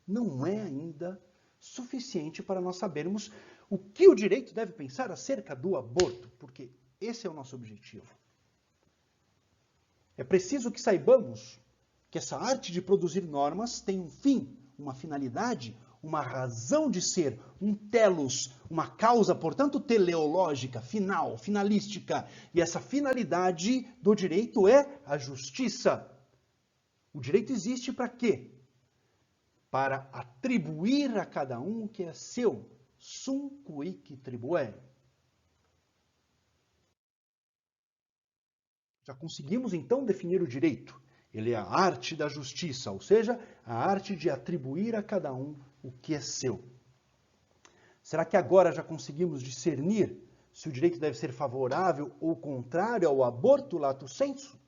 não é ainda suficiente para nós sabermos o que o direito deve pensar acerca do aborto, porque esse é o nosso objetivo. É preciso que saibamos que essa arte de produzir normas tem um fim, uma finalidade, uma razão de ser, um telos, uma causa, portanto, teleológica, final, finalística. E essa finalidade do direito é a justiça. O direito existe para quê? Para atribuir a cada um o que é seu. Sum cuique tribuere. Já conseguimos, então, definir o direito. Ele é a arte da justiça, ou seja, a arte de atribuir a cada um o que é seu. Será que agora já conseguimos discernir se o direito deve ser favorável ou contrário ao aborto lato sensu?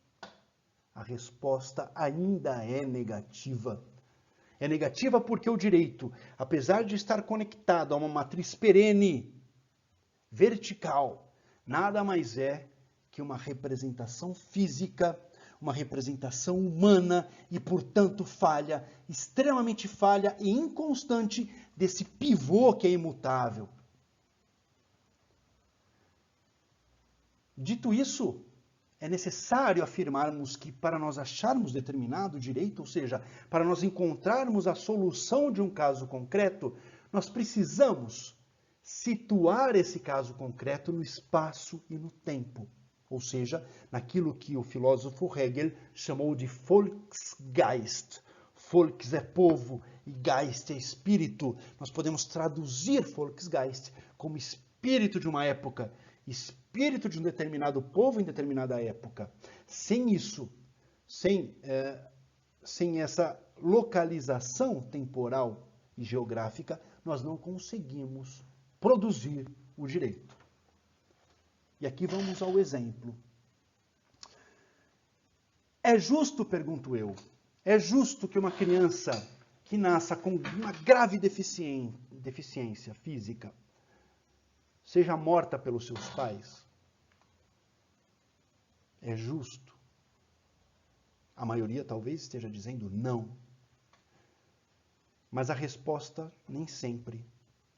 A resposta ainda é negativa. É negativa porque o direito, apesar de estar conectado a uma matriz perene, vertical, nada mais é que uma representação física, uma representação humana e, portanto, falha, extremamente falha e inconstante desse pivô que é imutável. Dito isso, é necessário afirmarmos que para nós acharmos determinado direito, ou seja, para nós encontrarmos a solução de um caso concreto, nós precisamos situar esse caso concreto no espaço e no tempo. Ou seja, naquilo que o filósofo Hegel chamou de Volksgeist. Volks é povo e Geist é espírito. Nós podemos traduzir Volksgeist como espírito de uma época, espírito de um determinado povo em determinada época. Sem isso, sem essa localização temporal e geográfica, nós não conseguimos produzir o direito. E aqui vamos ao exemplo. É justo, pergunto eu, é justo que uma criança que nasça com uma grave deficiência física seja morta pelos seus pais? É justo? A maioria talvez esteja dizendo não. Mas a resposta nem sempre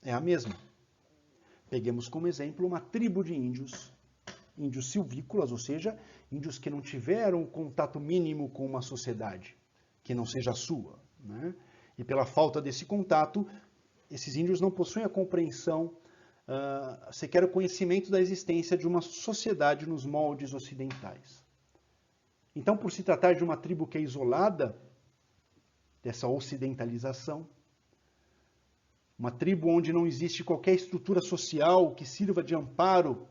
é a mesma. Peguemos como exemplo uma tribo de índios silvícolas, ou seja, índios que não tiveram contato mínimo com uma sociedade, que não seja a sua, né? E pela falta desse contato, esses índios não possuem a compreensão, sequer o conhecimento da existência de uma sociedade nos moldes ocidentais. Então, por se tratar de uma tribo que é isolada dessa ocidentalização, uma tribo onde não existe qualquer estrutura social que sirva de amparo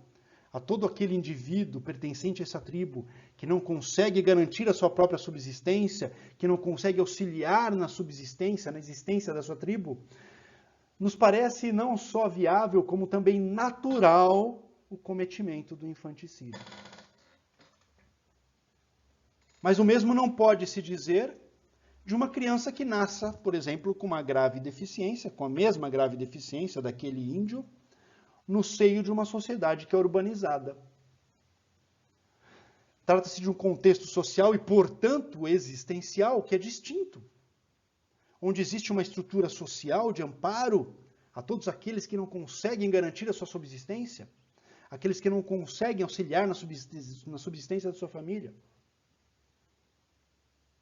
a todo aquele indivíduo pertencente a essa tribo, que não consegue garantir a sua própria subsistência, que não consegue auxiliar na subsistência, na existência da sua tribo, nos parece não só viável, como também natural o cometimento do infanticídio. Mas o mesmo não pode se dizer de uma criança que nasça, por exemplo, com uma grave deficiência, com a mesma grave deficiência daquele índio, no seio de uma sociedade que é urbanizada. Trata-se de um contexto social e, portanto, existencial que é distinto, onde existe uma estrutura social de amparo a todos aqueles que não conseguem garantir a sua subsistência, aqueles que não conseguem auxiliar na subsistência da sua família.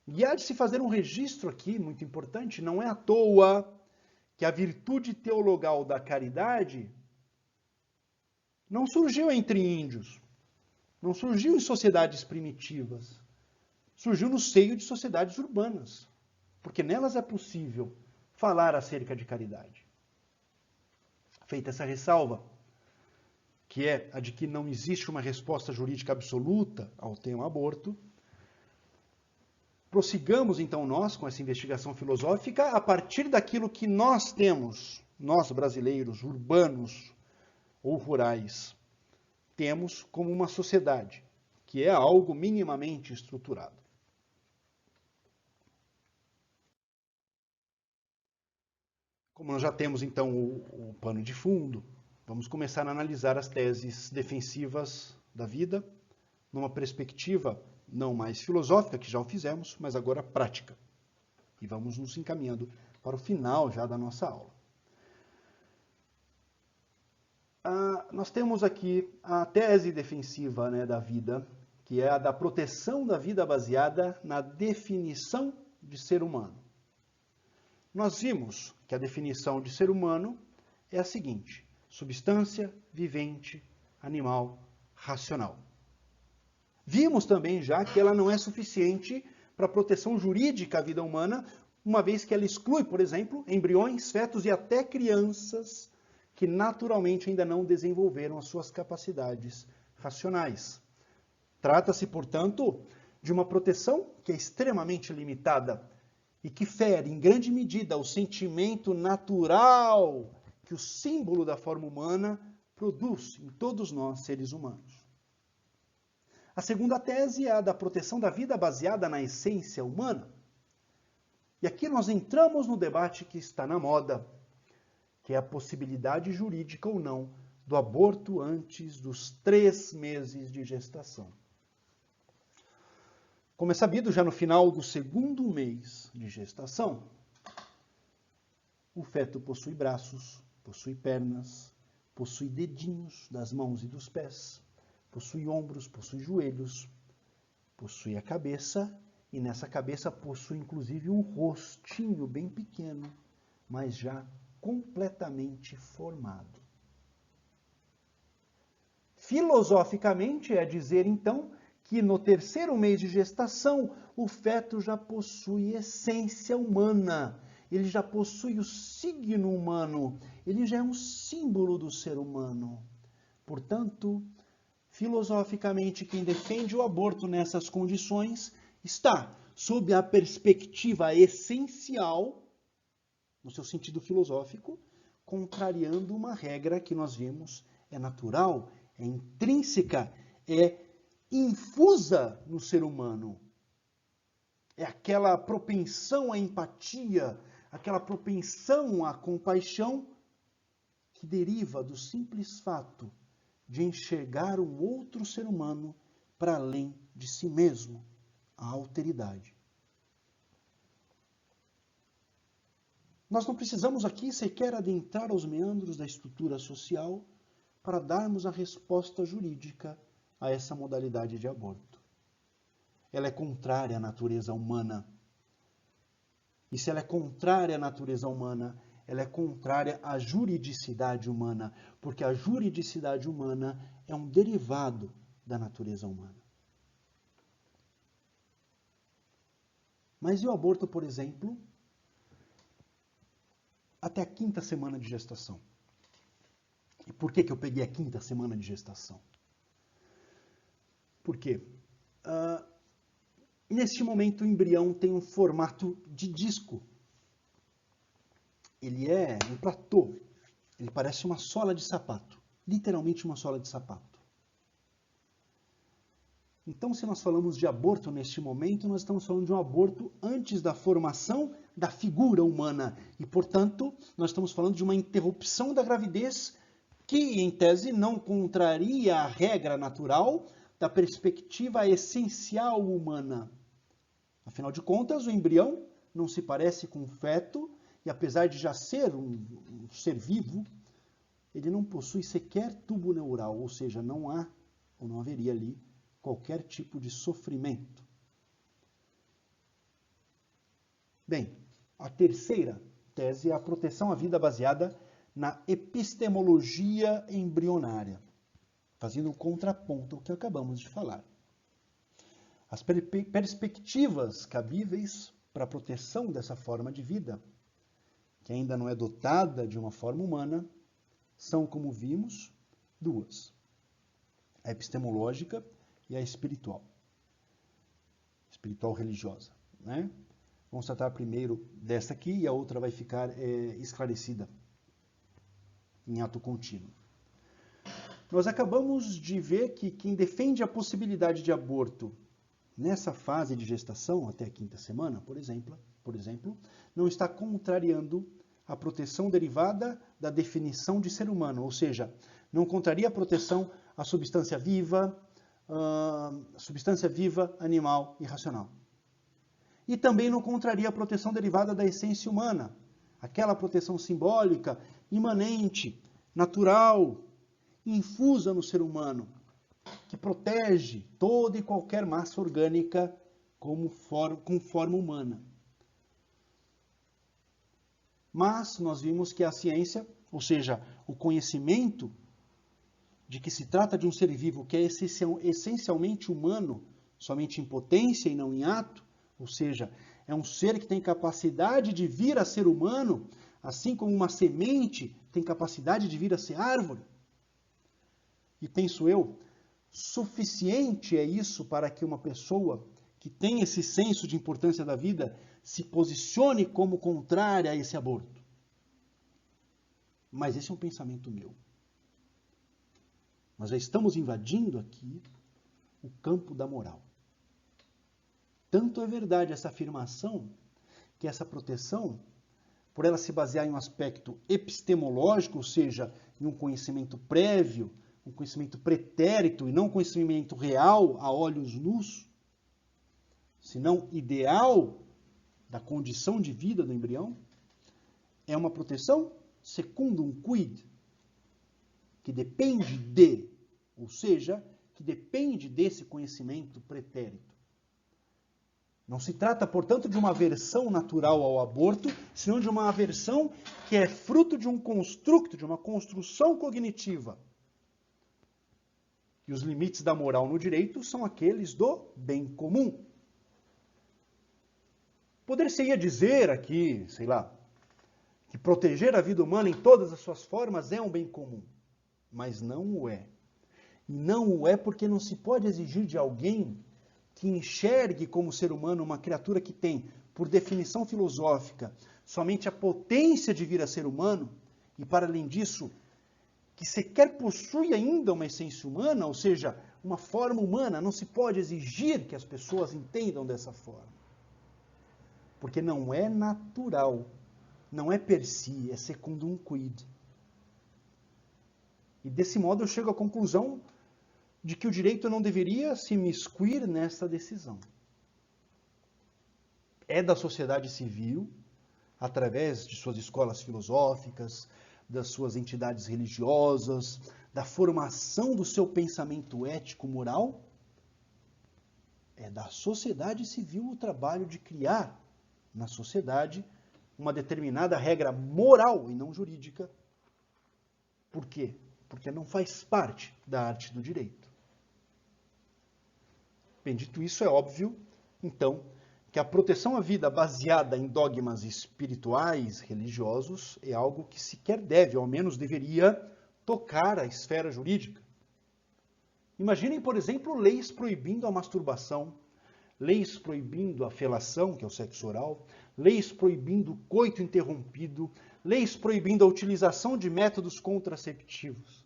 E há de se fazer um registro aqui, muito importante, não é à toa que a virtude teologal da caridade não surgiu entre índios, não surgiu em sociedades primitivas, surgiu no seio de sociedades urbanas, porque nelas é possível falar acerca de caridade. Feita essa ressalva, que é a de que não existe uma resposta jurídica absoluta ao tema aborto, prossigamos então nós com essa investigação filosófica a partir daquilo que nós temos, nós brasileiros, urbanos ou rurais, temos como uma sociedade, que é algo minimamente estruturado. Como nós já temos então o pano de fundo, vamos começar a analisar as teses defensivas da vida, numa perspectiva não mais filosófica, que já o fizemos, mas agora prática. E vamos nos encaminhando para o final já da nossa aula. Nós temos aqui a tese defensiva, né, da vida, que é a da proteção da vida baseada na definição de ser humano. Nós vimos que a definição de ser humano é a seguinte: substância vivente, animal, racional. Vimos também já que ela não é suficiente para a proteção jurídica à vida humana, uma vez que ela exclui, por exemplo, embriões, fetos e até crianças que naturalmente ainda não desenvolveram as suas capacidades racionais. Trata-se, portanto, de uma proteção que é extremamente limitada e que fere, em grande medida, o sentimento natural que o símbolo da forma humana produz em todos nós, seres humanos. A segunda tese é a da proteção da vida baseada na essência humana. E aqui nós entramos no debate que está na moda, que é a possibilidade jurídica ou não do aborto antes dos 3 meses de gestação. Como é sabido, já no final do 2º mês de gestação, o feto possui braços, possui pernas, possui dedinhos das mãos e dos pés, possui ombros, possui joelhos, possui a cabeça, e nessa cabeça possui inclusive um rostinho bem pequeno, mas já completamente formado. Filosoficamente, é dizer então que no 3º mês de gestação o feto já possui essência humana, ele já possui o signo humano, ele já é um símbolo do ser humano. Portanto, filosoficamente, quem defende o aborto nessas condições está, sob a perspectiva essencial, no seu sentido filosófico, contrariando uma regra que nós vimos é natural, é intrínseca, é infusa no ser humano. É aquela propensão à empatia, aquela propensão à compaixão que deriva do simples fato de enxergar um outro ser humano para além de si mesmo, a alteridade. Nós não precisamos aqui sequer adentrar aos meandros da estrutura social para darmos a resposta jurídica a essa modalidade de aborto. Ela é contrária à natureza humana. E se ela é contrária à natureza humana, ela é contrária à juridicidade humana, porque a juridicidade humana é um derivado da natureza humana. Mas e o aborto, por exemplo, até a 5ª semana de gestação? E por que eu peguei a 5ª semana de gestação? Por quê? Neste momento o embrião tem um formato de disco. Ele é um platô. Ele parece uma sola de sapato. Literalmente uma sola de sapato. Então, se nós falamos de aborto neste momento, nós estamos falando de um aborto antes da formação da figura humana. E, portanto, nós estamos falando de uma interrupção da gravidez que, em tese, não contraria a regra natural da perspectiva essencial humana. Afinal de contas, o embrião não se parece com o feto, e apesar de já ser um ser vivo, ele não possui sequer tubo neural, ou seja, não há, ou não haveria ali, qualquer tipo de sofrimento. Bem, a terceira tese é a proteção à vida baseada na epistemologia embrionária, fazendo um contraponto ao que acabamos de falar. As perspectivas cabíveis para a proteção dessa forma de vida, que ainda não é dotada de uma forma humana, são, como vimos, duas: a epistemológica e a espiritual religiosa, né? Vamos tratar primeiro dessa aqui e a outra vai ficar esclarecida em ato contínuo. Nós acabamos de ver que quem defende a possibilidade de aborto nessa fase de gestação, até a 5ª semana, por exemplo, não está contrariando a proteção derivada da definição de ser humano, ou seja, não contraria a proteção à substância viva animal e racional. E também não contraria a proteção derivada da essência humana, aquela proteção simbólica, imanente, natural, infusa no ser humano, que protege toda e qualquer massa orgânica com forma humana. Mas nós vimos que a ciência, ou seja, o conhecimento de que se trata de um ser vivo que é essencialmente humano, somente em potência e não em ato, ou seja, é um ser que tem capacidade de vir a ser humano, assim como uma semente tem capacidade de vir a ser árvore. E penso eu, suficiente é isso para que uma pessoa que tem esse senso de importância da vida se posicione como contrária a esse aborto. Mas esse é um pensamento meu. Nós já estamos invadindo aqui o campo da moral. Tanto é verdade essa afirmação que essa proteção, por ela se basear em um aspecto epistemológico, ou seja, em um conhecimento prévio, um conhecimento pretérito e não um conhecimento real a olhos nus, senão ideal da condição de vida do embrião, é uma proteção secundum quid, que depende de, ou seja, que depende desse conhecimento pretérito. Não se trata, portanto, de uma aversão natural ao aborto, senão de uma aversão que é fruto de um construto, de uma construção cognitiva. E os limites da moral no direito são aqueles do bem comum. Poder-se-ia dizer aqui, sei lá, que proteger a vida humana em todas as suas formas é um bem comum. Mas não o é. E não o é porque não se pode exigir de alguém que enxergue como ser humano uma criatura que tem, por definição filosófica, somente a potência de vir a ser humano, e para além disso, que sequer possui ainda uma essência humana, ou seja, uma forma humana, não se pode exigir que as pessoas entendam dessa forma. Porque não é natural, não é per si, é secundum quid. E desse modo eu chego à conclusão de que o direito não deveria se imiscuir nessa decisão. É da sociedade civil, através de suas escolas filosóficas, das suas entidades religiosas, da formação do seu pensamento ético-moral, é da sociedade civil o trabalho de criar na sociedade uma determinada regra moral e não jurídica. Por quê? Porque não faz parte da arte do direito. Bem, dito isso, é óbvio, então, que a proteção à vida baseada em dogmas espirituais, religiosos, é algo que sequer deve, ou ao menos deveria, tocar a esfera jurídica. Imaginem, por exemplo, leis proibindo a masturbação, leis proibindo a felação, que é o sexo oral, leis proibindo o coito interrompido, leis proibindo a utilização de métodos contraceptivos.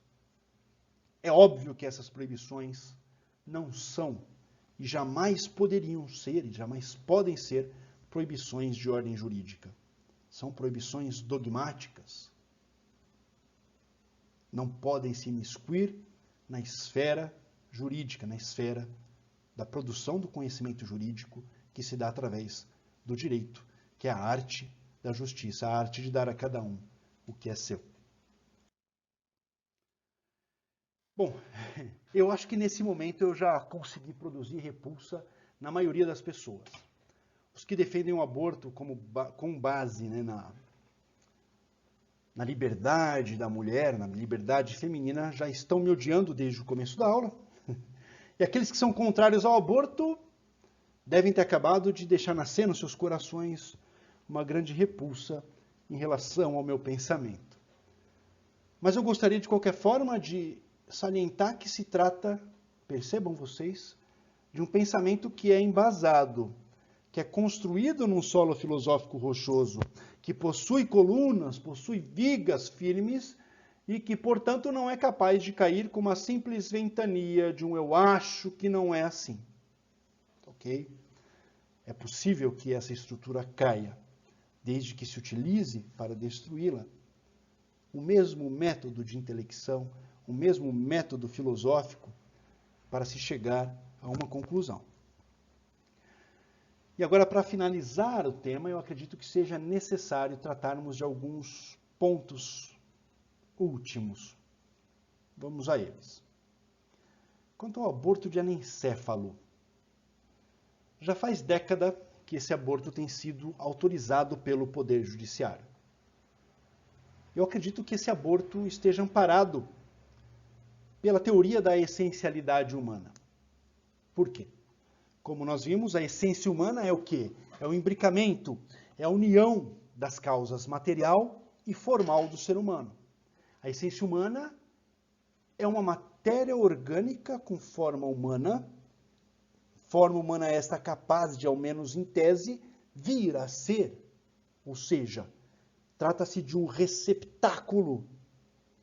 É óbvio que essas proibições não são e jamais poderiam ser, e jamais podem ser, proibições de ordem jurídica. São proibições dogmáticas. Não podem se imiscuir na esfera jurídica, na esfera da produção do conhecimento jurídico que se dá através do direito, que é a arte da justiça, a arte de dar a cada um o que é seu. Bom, eu acho que nesse momento eu já consegui produzir repulsa na maioria das pessoas. Os que defendem o aborto com base, né, na liberdade da mulher, na liberdade feminina, já estão me odiando desde o começo da aula. E aqueles que são contrários ao aborto devem ter acabado de deixar nascer nos seus corações uma grande repulsa em relação ao meu pensamento. Mas eu gostaria, de qualquer forma, de salientar que se trata, percebam vocês, de um pensamento que é embasado, que é construído num solo filosófico rochoso, que possui colunas, possui vigas firmes e que, portanto, não é capaz de cair com uma simples ventania de um eu acho que não é assim. Ok? É possível que essa estrutura caia, desde que se utilize para destruí-la o mesmo método de intelecção, o mesmo método filosófico para se chegar a uma conclusão. E agora, para finalizar o tema, eu acredito que seja necessário tratarmos de alguns pontos últimos. Vamos a eles. Quanto ao aborto de anencéfalo, já faz década que esse aborto tem sido autorizado pelo Poder Judiciário. Eu acredito que esse aborto esteja amparado pela teoria da essencialidade humana. Por quê? Como nós vimos, a essência humana é o quê? É o imbricamento, é a união das causas material e formal do ser humano. A essência humana é uma matéria orgânica com forma humana esta capaz de, ao menos em tese, vir a ser, ou seja, trata-se de um receptáculo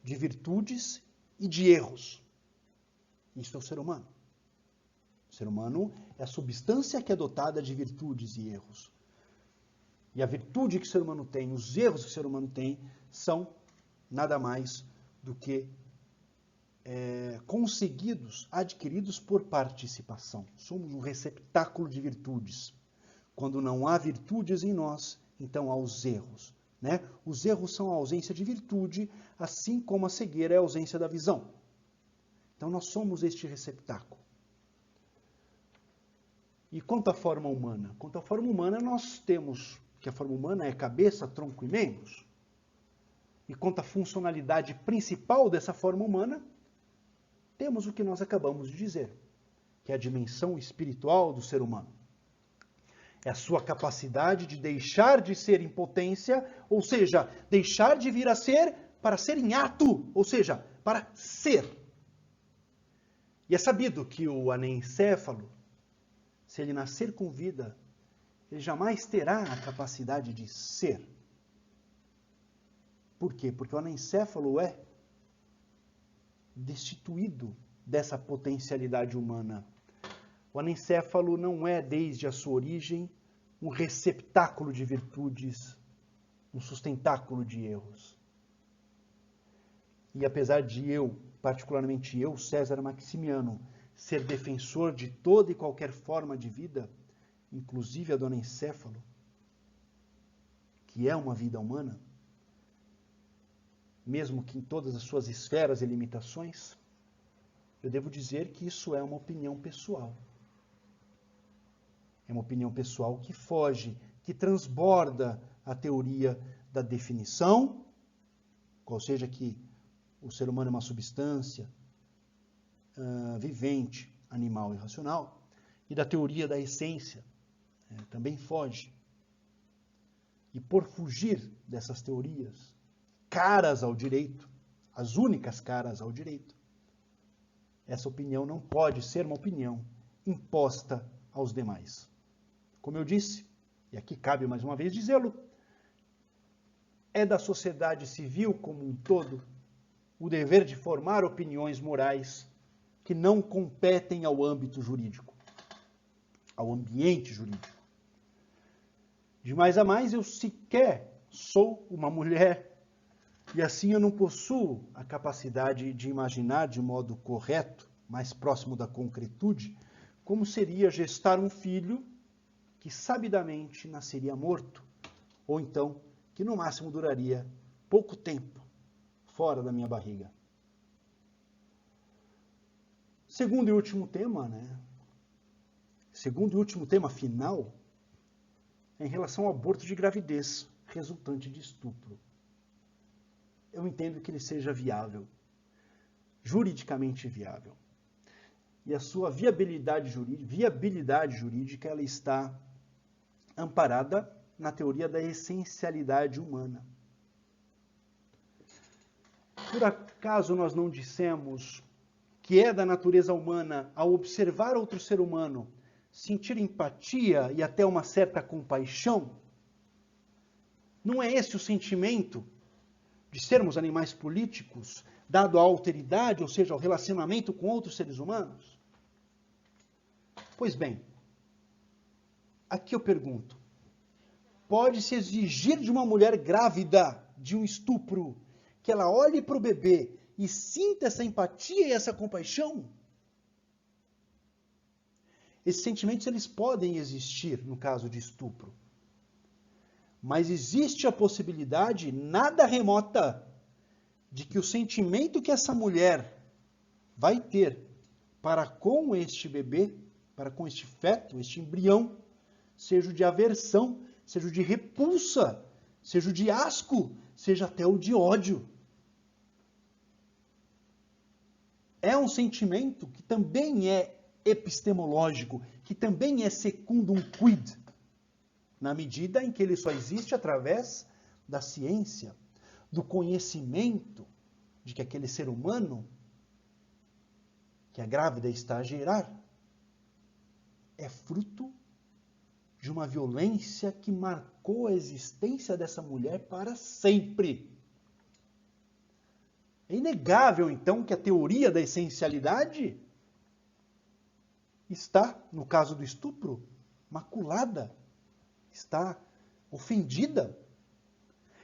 de virtudes e de erros. Isto é o ser humano. O ser humano é a substância que é dotada de virtudes e erros. E a virtude que o ser humano tem, os erros que o ser humano tem, são nada mais do que conseguidos, adquiridos por participação. Somos um receptáculo de virtudes. Quando não há virtudes em nós, então há os erros. Né? Os erros são a ausência de virtude, assim como a cegueira é a ausência da visão. Então nós somos este receptáculo. E quanto à forma humana? Quanto à forma humana, nós temos que a forma humana é cabeça, tronco e membros. E quanto à funcionalidade principal dessa forma humana, temos o que nós acabamos de dizer, que é a dimensão espiritual do ser humano. É a sua capacidade de deixar de ser em potência, ou seja, deixar de vir a ser para ser em ato, ou seja, para ser. E é sabido que o anencéfalo, se ele nascer com vida, ele jamais terá a capacidade de ser. Por quê? Porque o anencéfalo é destituído dessa potencialidade humana. O anencéfalo não é, desde a sua origem, um receptáculo de virtudes, um sustentáculo de erros. E apesar de eu, particularmente eu, César Maximiano, ser defensor de toda e qualquer forma de vida, inclusive a do anencéfalo, que é uma vida humana, mesmo que em todas as suas esferas e limitações, eu devo dizer que isso é uma opinião pessoal. É uma opinião pessoal que foge, que transborda a teoria da definição, qual seja que o ser humano é uma substância vivente, animal e racional, e da teoria da essência, também foge. E por fugir dessas teorias, caras ao direito, as únicas caras ao direito, essa opinião não pode ser uma opinião imposta aos demais. Como eu disse, e aqui cabe mais uma vez dizê-lo, é da sociedade civil como um todo o dever de formar opiniões morais que não competem ao âmbito jurídico, ao ambiente jurídico. De mais a mais, eu sequer sou uma mulher e assim eu não possuo a capacidade de imaginar de modo correto, mais próximo da concretude, como seria gestar um filho que sabidamente nasceria morto, ou então que no máximo duraria pouco tempo fora da minha barriga. Segundo e último tema, Segundo e último tema final é em relação ao aborto de gravidez resultante de estupro. eu entendo que ele seja viável, juridicamente viável. E a sua viabilidade jurídica ela está amparada na teoria da essencialidade humana. Por acaso nós não dissemos que é da natureza humana, ao observar outro ser humano, sentir empatia e até uma certa compaixão? Não é esse o sentimento de sermos animais políticos, dado a alteridade, ou seja, ao relacionamento com outros seres humanos? Pois bem, aqui eu pergunto, pode-se exigir de uma mulher grávida de um estupro que ela olhe para o bebê e sinta essa empatia e essa compaixão? Esses sentimentos eles podem existir no caso de estupro. Mas existe a possibilidade nada remota de que o sentimento que essa mulher vai ter para com este bebê, para com este feto, este embrião, seja o de aversão, seja o de repulsa, seja o de asco, seja até o de ódio. É um sentimento que também é epistemológico, que também é secundum quid, na medida em que ele só existe através da ciência, do conhecimento de que aquele ser humano que a grávida está a gerar é fruto de uma violência que marcou a existência dessa mulher para sempre. É inegável, então, que a teoria da essencialidade está, no caso do estupro, maculada, está ofendida.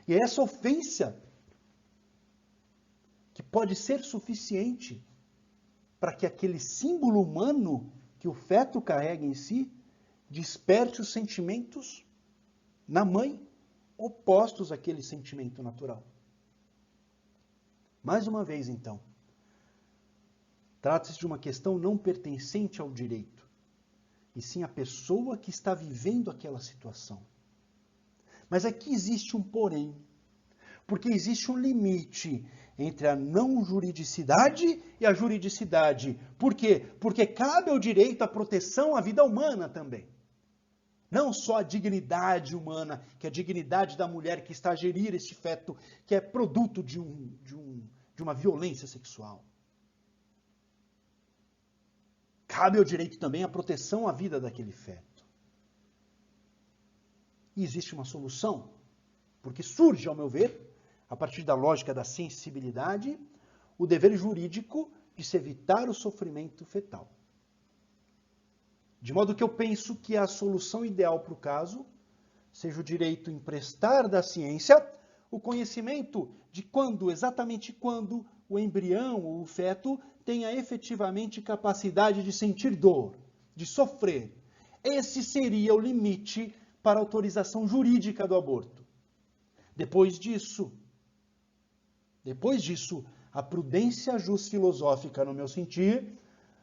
E é essa ofensa que pode ser suficiente para que aquele símbolo humano que o feto carrega em si desperte os sentimentos na mãe opostos àquele sentimento natural. Mais uma vez, então, trata-se de uma questão não pertencente ao direito, e sim à pessoa que está vivendo aquela situação. Mas aqui existe um porém, porque existe um limite entre a não juridicidade e a juridicidade. Por quê? Porque cabe ao direito a proteção à vida humana também. Não só a dignidade humana, que é a dignidade da mulher que está a gerir este feto, que é produto de uma violência sexual. Cabe ao direito também a proteção à vida daquele feto. E existe uma solução, porque surge, ao meu ver, a partir da lógica da sensibilidade, o dever jurídico de se evitar o sofrimento fetal. De modo que eu penso que a solução ideal para o caso seja o direito emprestar da ciência o conhecimento de exatamente quando o embrião ou o feto tenha efetivamente capacidade de sentir dor, de sofrer. Esse seria o limite para a autorização jurídica do aborto. Depois disso, a prudência jus-filosófica, no meu sentir,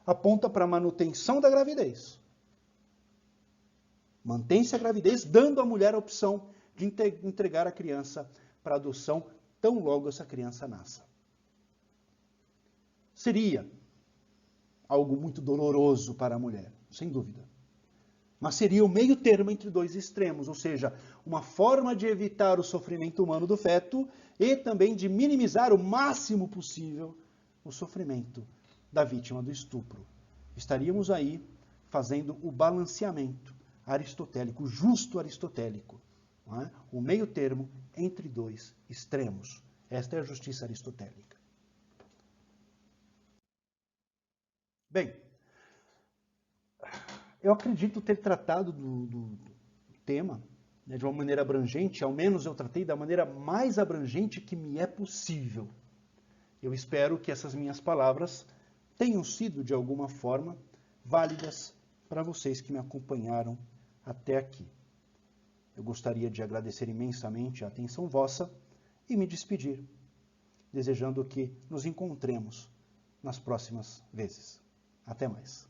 aponta para a manutenção da gravidez. Mantém-se a gravidez, dando à mulher a opção de entregar a criança para adoção, tão logo essa criança nasça. Seria algo muito doloroso para a mulher, sem dúvida. Mas seria o meio termo entre dois extremos, ou seja, uma forma de evitar o sofrimento humano do feto e também de minimizar o máximo possível o sofrimento da vítima do estupro. Estaríamos aí fazendo o balanceamento aristotélico, justo aristotélico, não é? O meio termo entre dois extremos. Esta é a justiça aristotélica. Bem, eu acredito ter tratado do tema, né, de uma maneira abrangente, ao menos eu tratei da maneira mais abrangente que me é possível. Eu espero que essas minhas palavras tenham sido, de alguma forma, válidas para vocês que me acompanharam até aqui. Eu gostaria de agradecer imensamente a atenção vossa e me despedir, desejando que nos encontremos nas próximas vezes. Até mais.